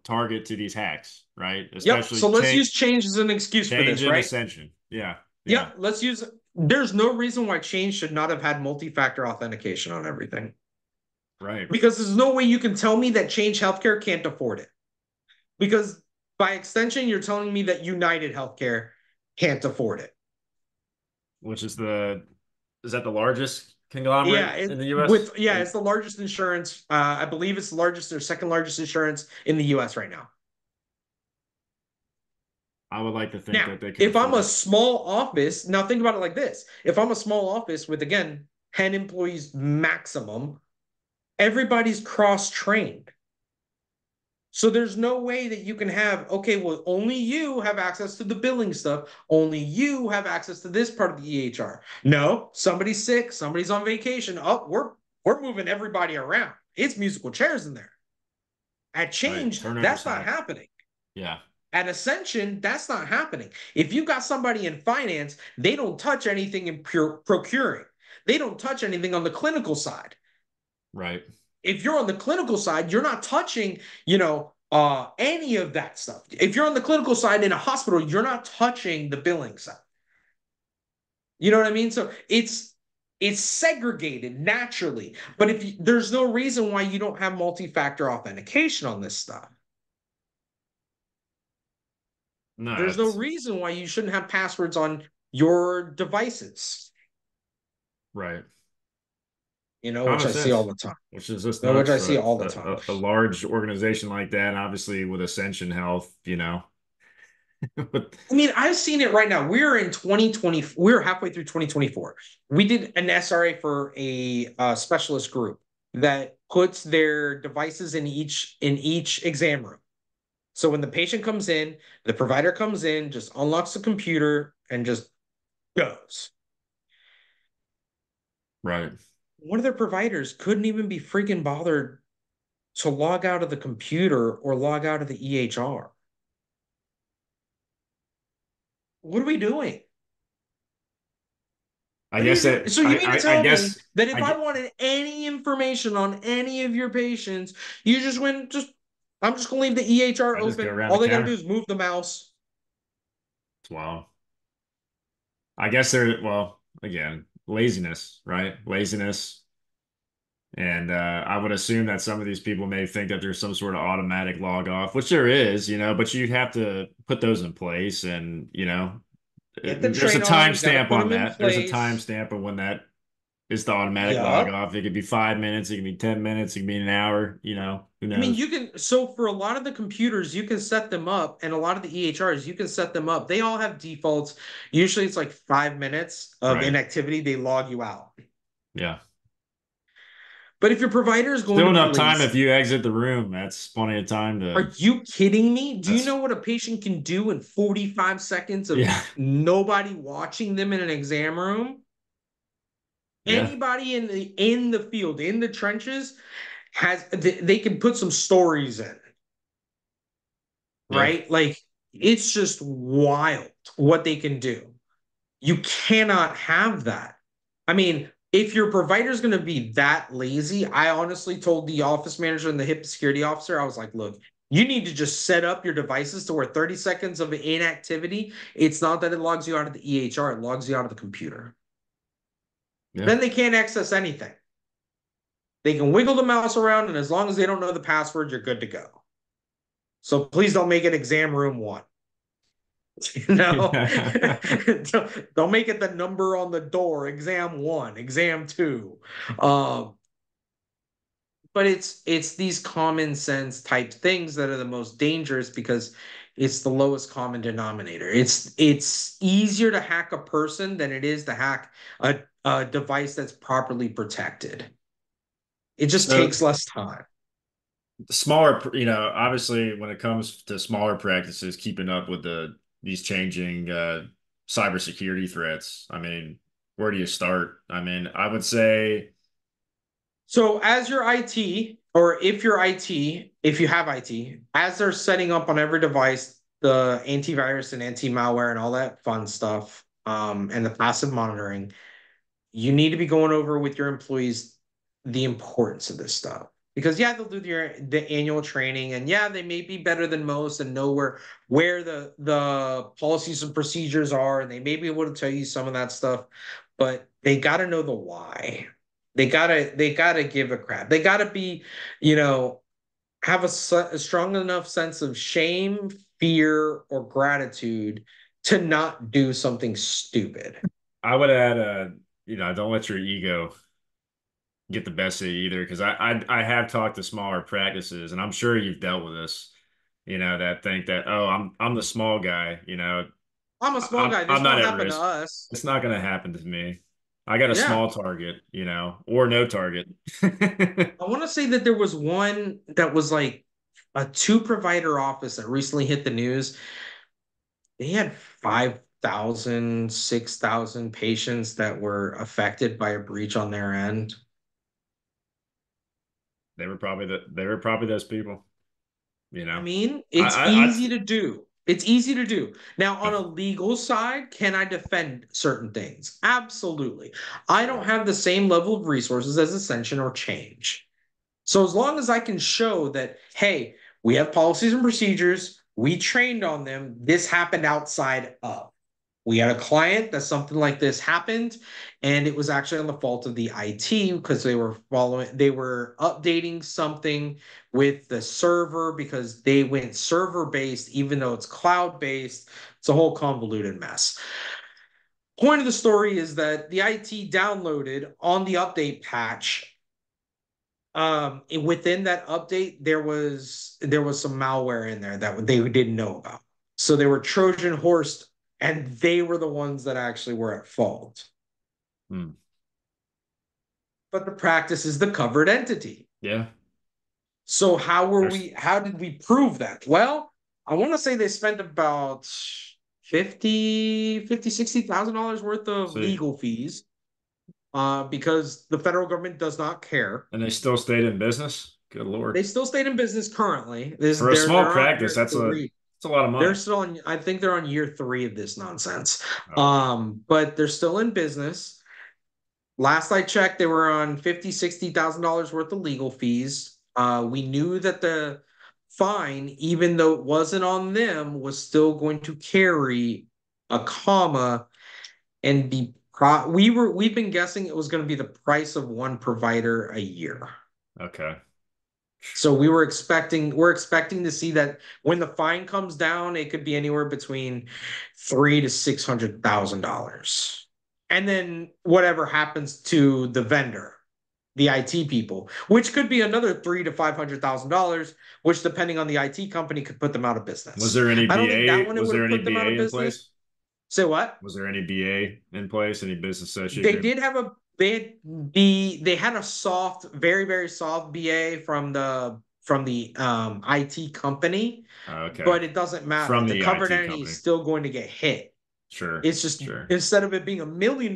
target to these hacks, right? Yep. Especially So let's use change as an excuse for change this, in right? ascension. Yeah, yeah, Yep. Let's use there's no reason why change should not have had multi-factor authentication on everything. right. Because there's no way you can tell me that Change Healthcare can't afford it. Because by extension, you're telling me that United Healthcare can't afford it. Which is that the largest conglomerate Yeah, in the U.S.? it's the largest insurance. I believe it's the largest or second largest insurance in the U.S. right now. I would like to think Now, that they could if I'm afford a it. small office, now think about it like this: if I'm a small office with again 10 employees maximum, everybody's cross trained. So there's no way that you can have, okay, well, only you have access to the billing stuff. Only you have access to this part of the EHR. No, somebody's sick, somebody's on vacation. Oh, we're moving everybody around. It's musical chairs in there. At Right. Change, Turnover's that's not high. happening. Yeah. At Ascension, that's not happening. If you got somebody in finance, they don't touch anything in procuring. They don't touch anything on the clinical side. Right. If you're on the clinical side, you're not touching, any of that stuff. If you're on the clinical side in a hospital, you're not touching the billing side. You know what I mean? So it's segregated naturally. But if there's no reason why you don't have multi-factor authentication on this stuff. No, There's no it's reason why you shouldn't have passwords on your devices, right. which Common I see all sense, the time. which is just Which nuts I for see all the time. a large organization like that. And obviously, with Ascension Health, But I mean, I've seen it right now. We're in 2020. We're halfway through 2024. We did an SRA for a specialist group that puts their devices in each exam room. So when the patient comes in, the provider comes in, just unlocks the computer and just goes. right. One of their providers couldn't even be freaking bothered to log out of the computer or log out of the EHR. What are we doing? I What are you guess doing? that So you mean to I tell me guess that if I I get wanted any information on any of your patients, you just went just I'm just gonna leave the EHR I just go open. around All the they gotta do counter. is move the mouse. Wow. I guess they're well again laziness, right? Laziness. And I would assume that some of these people may think that there's some sort of automatic log off, which there is, but you'd have to put those in place. And, You have to there's a train on them. You got to timestamp put on them in that. There's a place. timestamp of when that is the automatic log Yup. off. It could be 5 minutes, it can be 10 minutes, it can be an hour, who I mean, knows? you can, so for a lot of the computers, you can set them up, and a lot of the EHRs, you can set them up. They all have defaults. Usually it's like 5 minutes of Right. inactivity, they log you out. Yeah. But if your provider is going Still to be enough time if lazy, you exit the room. That's plenty of time are to, you kidding me? Do you know that's, what a patient can do in 45 seconds of yeah. nobody watching them in an exam room? Yeah. Anybody in the field, in the trenches, they can put some stories in, Yeah. right? Like it's just wild what they can do. You cannot have that. I mean, if your provider is going to be that lazy, I honestly told the office manager and the HIPAA security officer, I was like, look, you need to just set up your devices to where 30 seconds of inactivity, it's not that it logs you out of the EHR, it logs you out of the computer. Yeah. Then they can't access anything. They can wiggle the mouse around, and as long as they don't know the password, you're good to go. So please don't make it exam room one. You know, Yeah. don't make it the number on the door, exam one, exam two. Um, but it's these common sense type things that are the most dangerous because it's the lowest common denominator. It's easier to hack a person than it is to hack a device that's properly protected. It just So takes less time. smaller, obviously when it comes to smaller practices, keeping up with these changing cybersecurity threats. I mean, where do you start? I mean, I would say, So as your IT, or if you're IT, if you have IT, as they're setting up on every device, the antivirus and anti-malware and all that fun stuff, and the passive monitoring, you need to be going over with your employees the importance of this stuff. Because yeah, they'll do the annual training, and yeah, they may be better than most and know where the policies and procedures are, and they may be able to tell you some of that stuff, but they got to know the why. They gotta give a crap. They gotta be, you know, have a strong enough sense of shame, fear, or gratitude to not do something stupid. I would add, don't let your ego get the best of you either, because I have talked to smaller practices, and I'm sure you've dealt with this, that think that, oh, I'm the small guy, I'm a small guy. I'm This not won't at happen to risk. us. It's not going to happen to me. I got a Yeah. small target, or no target. I want to say that there was one that was like a two provider office that recently hit the news. They had 5,000, 6,000 patients that were affected by a breach on their end. They were probably those people, you I know. mean, I it's I, I easy to do. It's easy to do. Now, on a legal side, can I defend certain things? Absolutely. I don't sure. have the same level of resources as Ascension or Change. So as long as I can show that, hey, we have policies and procedures, we trained on them, this happened outside of. We had a client that something like this happened, and it was actually on the fault of the IT because they were updating something with the server because they went server based, even though it's cloud based. It's a whole convoluted mess. Point of the story is that the IT downloaded on the update patch, within that update there was some malware in there that they didn't know about, so they were Trojan horsed, and they were the ones that actually were at fault. Hmm. But the practice is the covered entity. Yeah. So There's how did we prove that? Well, I want to say they spent about 50 $60,000 worth of see, legal fees, because the federal government does not care. and they still stayed in business. Good They Lord. still stayed in business currently. This For a they're small they're on practice, year three. that's a lot of They're money. still on, I think they're on year three of this nonsense. Oh wow. But they're still in business. Last I checked, they were on 50, $60,000 worth of legal fees. We knew that the fine, even though it wasn't on them, was still going to carry a comma and be we've been guessing it was going to be the price of one provider a year. Okay. So we're expecting to see that when the fine comes down, it could be anywhere between three to $600,000. And then whatever happens to the vendor, the IT people, which could be another three to $500,000, which depending on the IT company could put them out of Was business. there any I don't think that BA? one it Was would there have any put them out of BA in business. place? Say what? Was there any BA in place? Any business associate They agreement? did have a they had a soft, very, very soft BA from the IT company, Okay. but it doesn't matter. From The the covered IT entity is company. still going to get hit. Sure. It's just Sure. instead of it being $1 million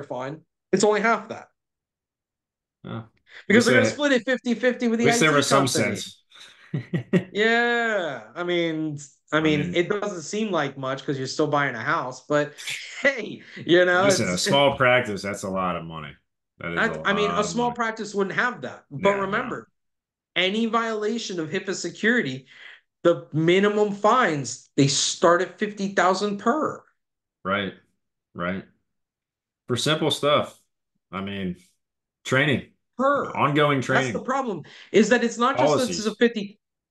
fine, it's only half that Well, at because least they're going they, to split it 50-50 with at the least there IT was some company. sense. Yeah. I mean, It doesn't seem like much because you're still buying a house, but hey, listen, a it's small practice, that's a lot of money. That is a A lot of small money. practice wouldn't have that. But Yeah, no. remember, any violation of HIPAA security, the minimum fines, they start at 50,000 per Right. Right. For simple stuff. I mean, training, per. ongoing That's the training, problem. Is that policies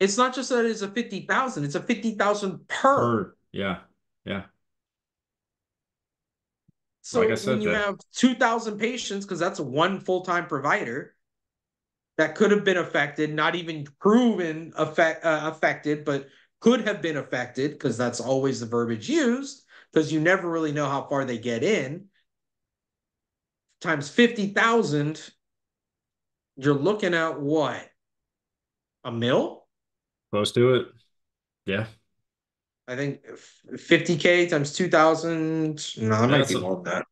it's not just that it's a 50,000, it's a 50,000 per. per. Yeah. Yeah. Like I So when said, you that have 2,000 patients, because that's one full-time provider that could have been affected, not even proven affected, but could have been affected, because that's always the verbiage used, because you never really know how far they get in, times 50,000, you're looking at what? A mill? close to it. Yeah. I think 50K times 2,000. No, that Yeah, might that's be a more than that.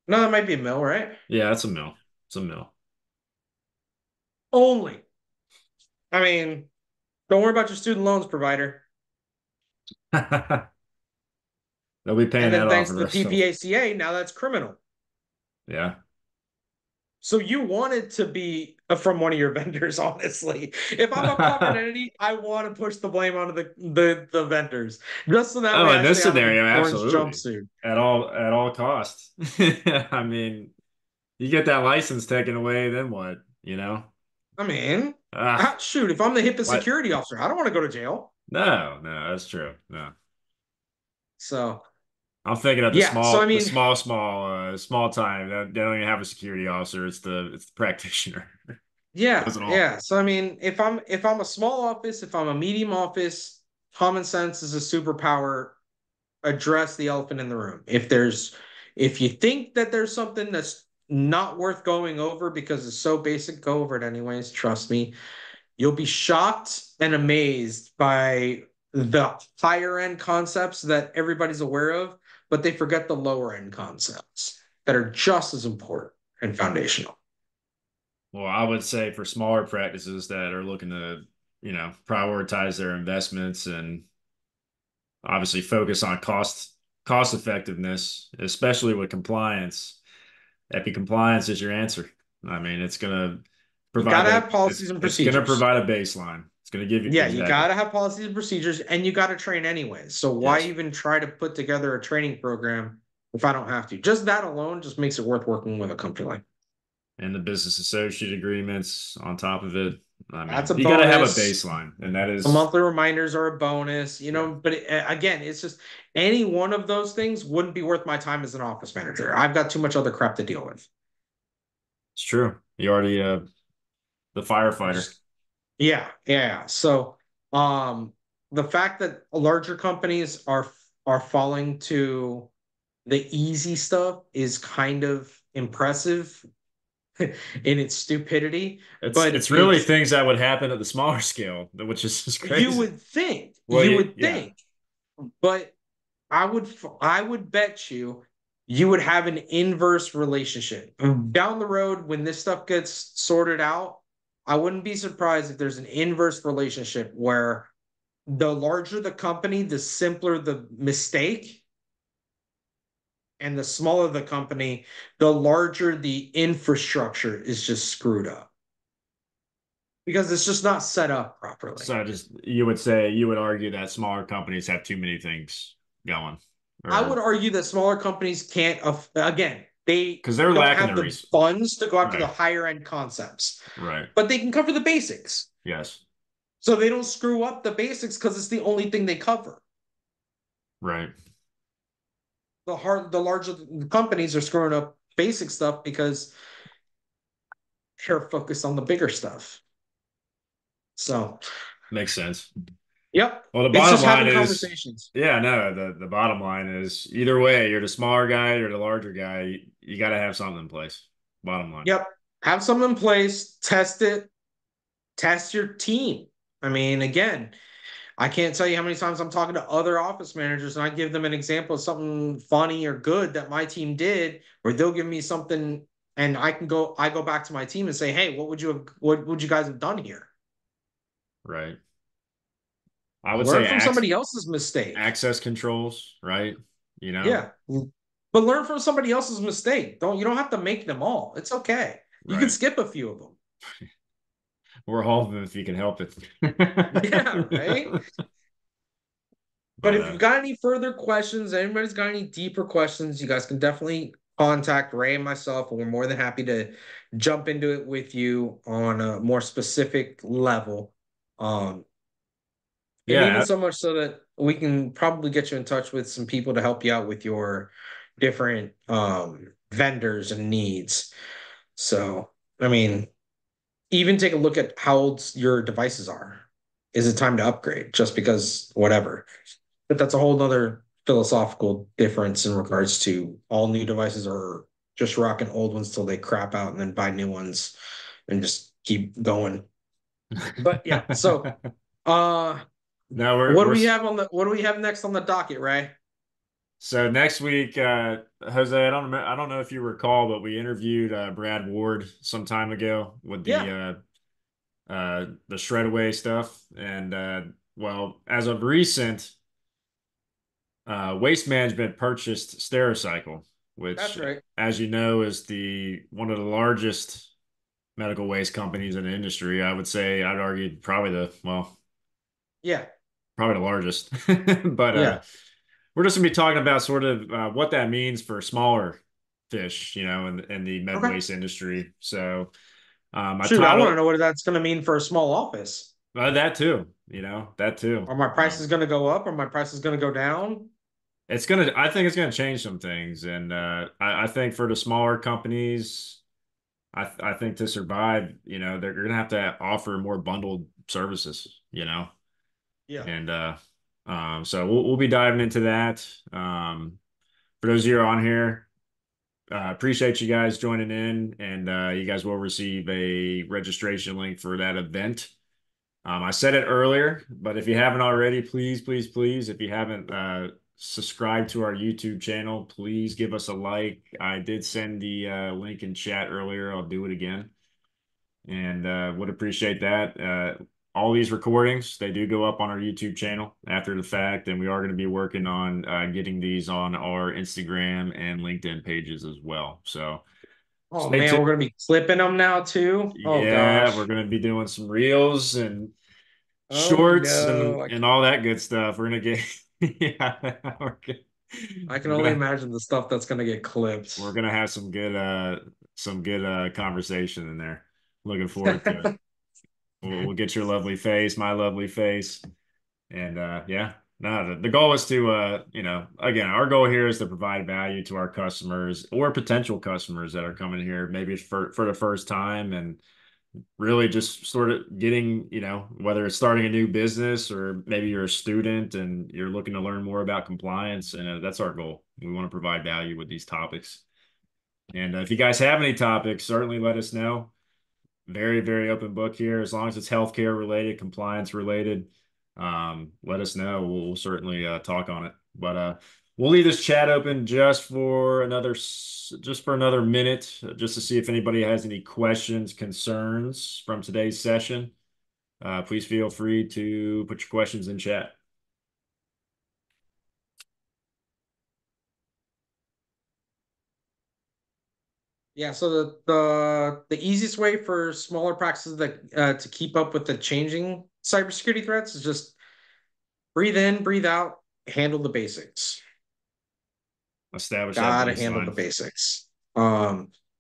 No, that might be a mill, right? yeah, that's a mill. It's a mill. Only. I mean, don't worry about your student loans provider. They'll be paying And then that off thanks for to the the rest of. PPACA, now that's criminal. Yeah. So you want it to be from one of your vendors, honestly. If I'm a covered entity, I want to push the blame onto the vendors, just so that Oh, way in I this stay out of the scenario, orange absolutely. jumpsuit. At all costs. I mean, you get that license taken away, then what? You know? I mean, Ah, shoot, if I'm the HIPAA what? security officer, I don't want to go to jail. No, no, that's true. No. So I'm thinking of yeah, so I the mean, small time. They don't even have a security officer. It's the practitioner. yeah, Does it all. yeah. So I mean, if I'm a small office, if I'm a medium office, common sense is a superpower. Address the elephant in the room. If you think that there's something that's not worth going over because it's so basic, go over it anyways. Trust me. You'll be shocked and amazed by the higher end concepts that everybody's aware of, but they forget the lower end concepts that are just as important and foundational. Well, I would say for smaller practices that are looking to, prioritize their investments and obviously focus on cost effectiveness, especially with compliance. Epi compliance is your answer. I mean, You gotta have policies and it's gonna procedures. provide a baseline. It's gonna give you Yeah, you exactly. gotta have policies and procedures, and you gotta train anyway. So why Yes. even try to put together a training program if I don't have to? Just that alone just makes it worth working with a company like. And the business associate agreements on top of it. I That's mean, a you got to have a bonus. baseline, and that The is, monthly reminders are a bonus, yeah, but again, it's just any one of those things wouldn't be worth my time as an office manager. I've got too much other crap to deal with. it's true. You already, the firefighter. Just yeah. So, the fact that larger companies are falling to the easy stuff is kind of impressive in its stupidity, but It's really things that would happen at the smaller scale, which is just crazy. Well, you would yeah, think, but I would bet you would have an inverse relationship down the road when this stuff gets sorted out. I wouldn't be surprised if there's an inverse relationship where the larger the company, the simpler the mistake, and the smaller the company, the larger the infrastructure is just screwed up because it's just not set up properly. so just you would argue that smaller companies have too many things going. I would or argue that smaller companies can't, again, they because they're don't lacking have the the resource. funds to go after the Right. higher end concepts, Right. but they can cover the basics. Yes. So they don't screw up the basics because it's the only thing they cover. Right. The larger companies are screwing up basic stuff because they're focused on the bigger stuff. So, Makes sense. yep, Well, the it's bottom just line having is, conversations. yeah, no, the bottom line is either way, you're the smaller guy or the larger guy, you got to have something in place. Bottom line. Yep, have something in place, test it, test your team. I mean, again, I can't tell you how many times I'm talking to other office managers and I give them an example of something funny or good that my team did, or they'll give me something and I go back to my team and say, hey, what would you guys have done here? Right. I would Learn say from somebody else's mistake. access controls, right? You know, Yeah. But learn from somebody else's mistake. You don't have to make them all. It's okay. You can right. skip a few of them. Or all of them if you can help it. Yeah, right. But But if you've got any further questions, anybody's got any deeper questions, you guys can definitely contact Ray and myself, and we're more than happy to jump into it with you on a more specific level. Um, and even yeah, so much so that we can probably get you in touch with some people to help you out with your different vendors and needs. So, I mean, even take a look at how old your devices are. Is it time to upgrade? Just because whatever. But that's a whole nother philosophical difference in regards to all new devices or just rocking old ones till they crap out and then buy new ones and just keep going. But yeah, so uh no, what do we're we have on the what do we have next on the docket, Ray? so next week, Jose, I don't know if you recall, but we interviewed Brad Ward some time ago with Yeah, the shred away stuff, and well, as of recent, Waste Management purchased Stericycle, that's which, right. as you know, is the one of the largest medical waste companies in the industry. I would say, I'd argue, Yeah, probably the largest. But yeah. we're just gonna be talking about sort of what that means for smaller fish, in the med Okay. waste industry. So my Shoot, I want to title, know what that's going to mean for a small office. that too, that too. Are my prices going to go up? Are my prices going to go down? I think it's gonna change some things, and I think for the smaller companies, I think to survive, they're gonna have to offer more bundled services. Yeah. And so we'll be diving into that. For those of you who are on here, appreciate you guys joining in, and you guys will receive a registration link for that event. I said it earlier, but if you haven't already, please, please, please, if you haven't subscribed to our YouTube channel, please give us a like. I did send the link in chat earlier. I'll do it again, and would appreciate that. All these recordings, they do go up on our YouTube channel after the fact, and we are going to be working on getting these on our Instagram and LinkedIn pages as well. So Oh stay man, tuned. we're going to be clipping them now too. Oh Yeah, we're gosh. going to be doing some reels and Oh shorts no. and all that good stuff. We're going to get, yeah, I can we're only gonna imagine the stuff that's going to get we're clipped. gonna have some good conversation in there. Looking forward to it. We'll get your lovely face, my lovely face. And yeah, no, the goal is to again, our goal here is to provide value to our customers or potential customers that are coming here maybe for the first time, and really just sort of getting, whether it's starting a new business or maybe you're a student and you're looking to learn more about compliance, and that's our goal. We want to provide value with these topics. And if you guys have any topics, certainly let us know. Very, very open book here. As long as it's healthcare related, compliance related, let us know. We'll certainly talk on it. But we'll leave this chat open just for another minute, just to see if anybody has any questions, concerns from today's session. Please feel free to put your questions in chat. Yeah, so the easiest way for smaller practices that to keep up with the changing cybersecurity threats is just breathe in, breathe out, handle the basics. establish that Gotta handle the baseline. basics.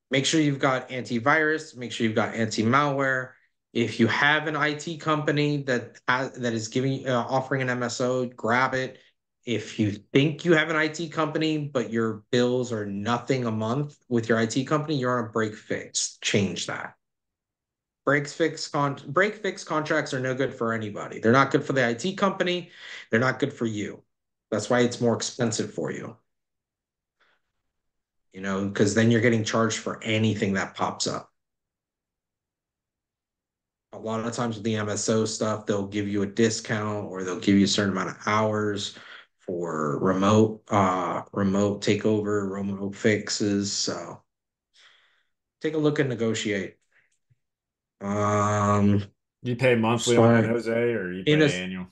Make sure you've got antivirus, make sure you've got anti-malware. If you have an IT company that is giving offering an MSO, grab it. If you think you have an IT company, but your bills are nothing a month with your IT company, you're on a break fix. Change that. Break fix contracts are no good for anybody. They're not good for the IT company. They're not good for you. That's why it's more expensive for you, because then you're getting charged for anything that pops up. A lot of times with the MSO stuff, they'll give you a discount or they'll give you a certain amount of hours for remote takeover, remote fixes. So take a look and negotiate. Um, Do you pay monthly on that, start Jose, or you in a pay annual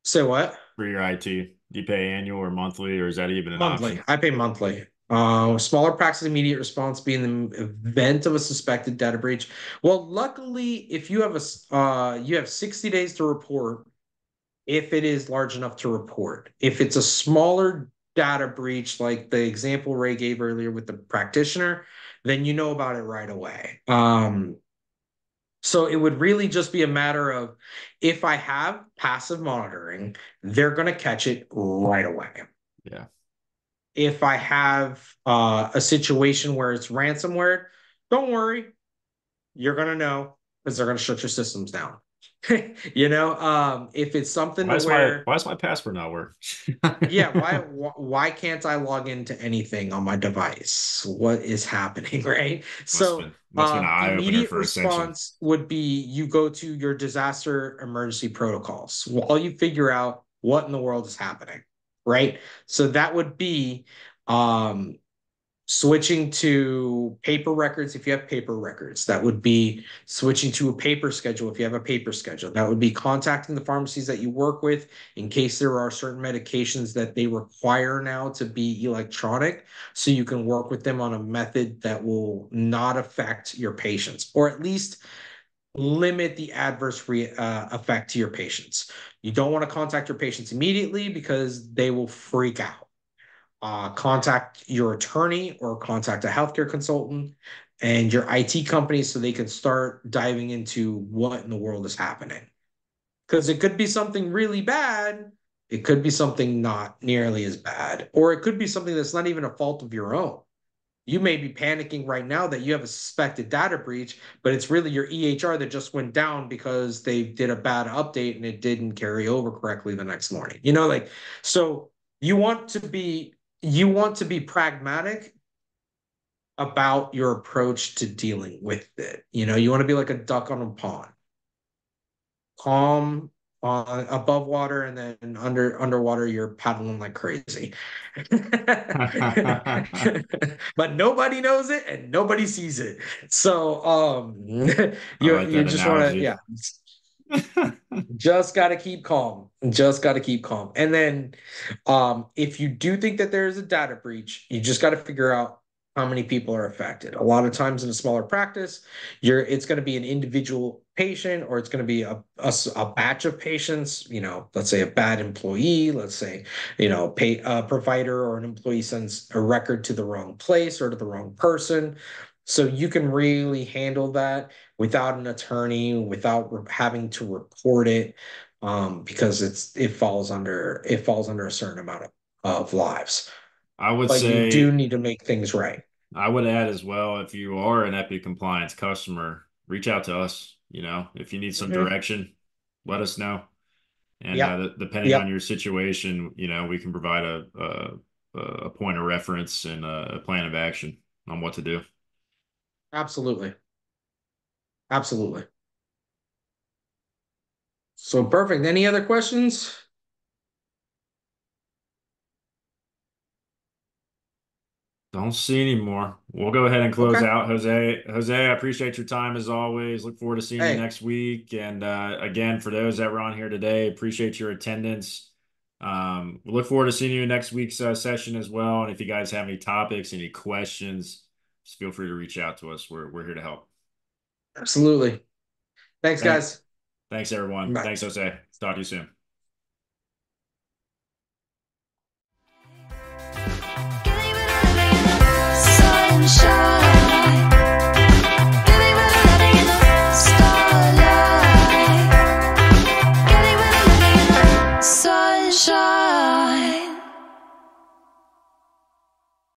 say what? for your IT? Do you pay annual or monthly, or is that even an Monthly. option? I pay monthly. Smaller practice immediate response being the event of a suspected data breach. Well, luckily, if you have you have 60 days to report if it is large enough to report. If it's a smaller data breach, like the example Ray gave earlier with the practitioner, then you know about it right away. So it would really just be a matter of if I have passive monitoring, they're going to catch it right away. Yeah. If I have a situation where it's ransomware, don't worry, you're going to know because they're going to shut your systems down. If it's something to where, Why does my password not work? yeah, why can't I log into anything on my device? What is happening, right? So, Must have been an eye opener immediate for Ascension. response would be you go to your disaster emergency protocols while you figure out what in the world is happening, right? So that would be um switching to paper records if you have paper records. That would be switching to a paper schedule if you have a paper schedule. That would be contacting the pharmacies that you work with in case there are certain medications that they require now to be electronic, so you can work with them on a method that will not affect your patients, or at least limit the adverse effect to your patients. You don't want to contact your patients immediately because they will freak out. Contact your attorney or contact a healthcare consultant and your IT company so they can start diving into what in the world is happening. Because it could be something really bad, it could be something not nearly as bad, or it could be something that's not even a fault of your own. You may be panicking right now that you have a suspected data breach, but it's really your EHR that just went down because they did a bad update and it didn't carry over correctly the next morning. So you want to be you want to be pragmatic about your approach to dealing with it. You want to be like a duck on a pond, calm on above water, and then underwater you're paddling like crazy. But nobody knows it and nobody sees it. So I you like you that just want to, analogy. yeah, just got to keep calm. Just got to keep calm. And then if you do think that there is a data breach, you just got to figure out how many people are affected. A lot of times in a smaller practice, it's going to be an individual patient or it's going to be a batch of patients. Let's say a bad employee, let's say, pay a provider or an employee sends a record to the wrong place or to the wrong person. So you can really handle that without an attorney, without having to report it, because it falls under a certain amount of lives. I would But you do say need to make things right. I would add as well, if you are an Epic compliance customer, reach out to us. If you need some Mhm. direction, let us know. And Yep. depending on Yep. your situation, we can provide a point of reference and a plan of action on what to do. Absolutely. Absolutely. So perfect. Any other questions? Don't see anymore. We'll go ahead and close Okay. out, Jose. Jose, I appreciate your time as always. Look forward to seeing you Hey, next week. And again, for those that were on here today, appreciate your attendance. We look forward to seeing you in next week's session as well. And if you guys have any topics, any questions, just feel free to reach out to us. We're here to help. absolutely. Thanks, Thank, guys. thanks everyone. Bye. Thanks, Jose. Talk to you soon.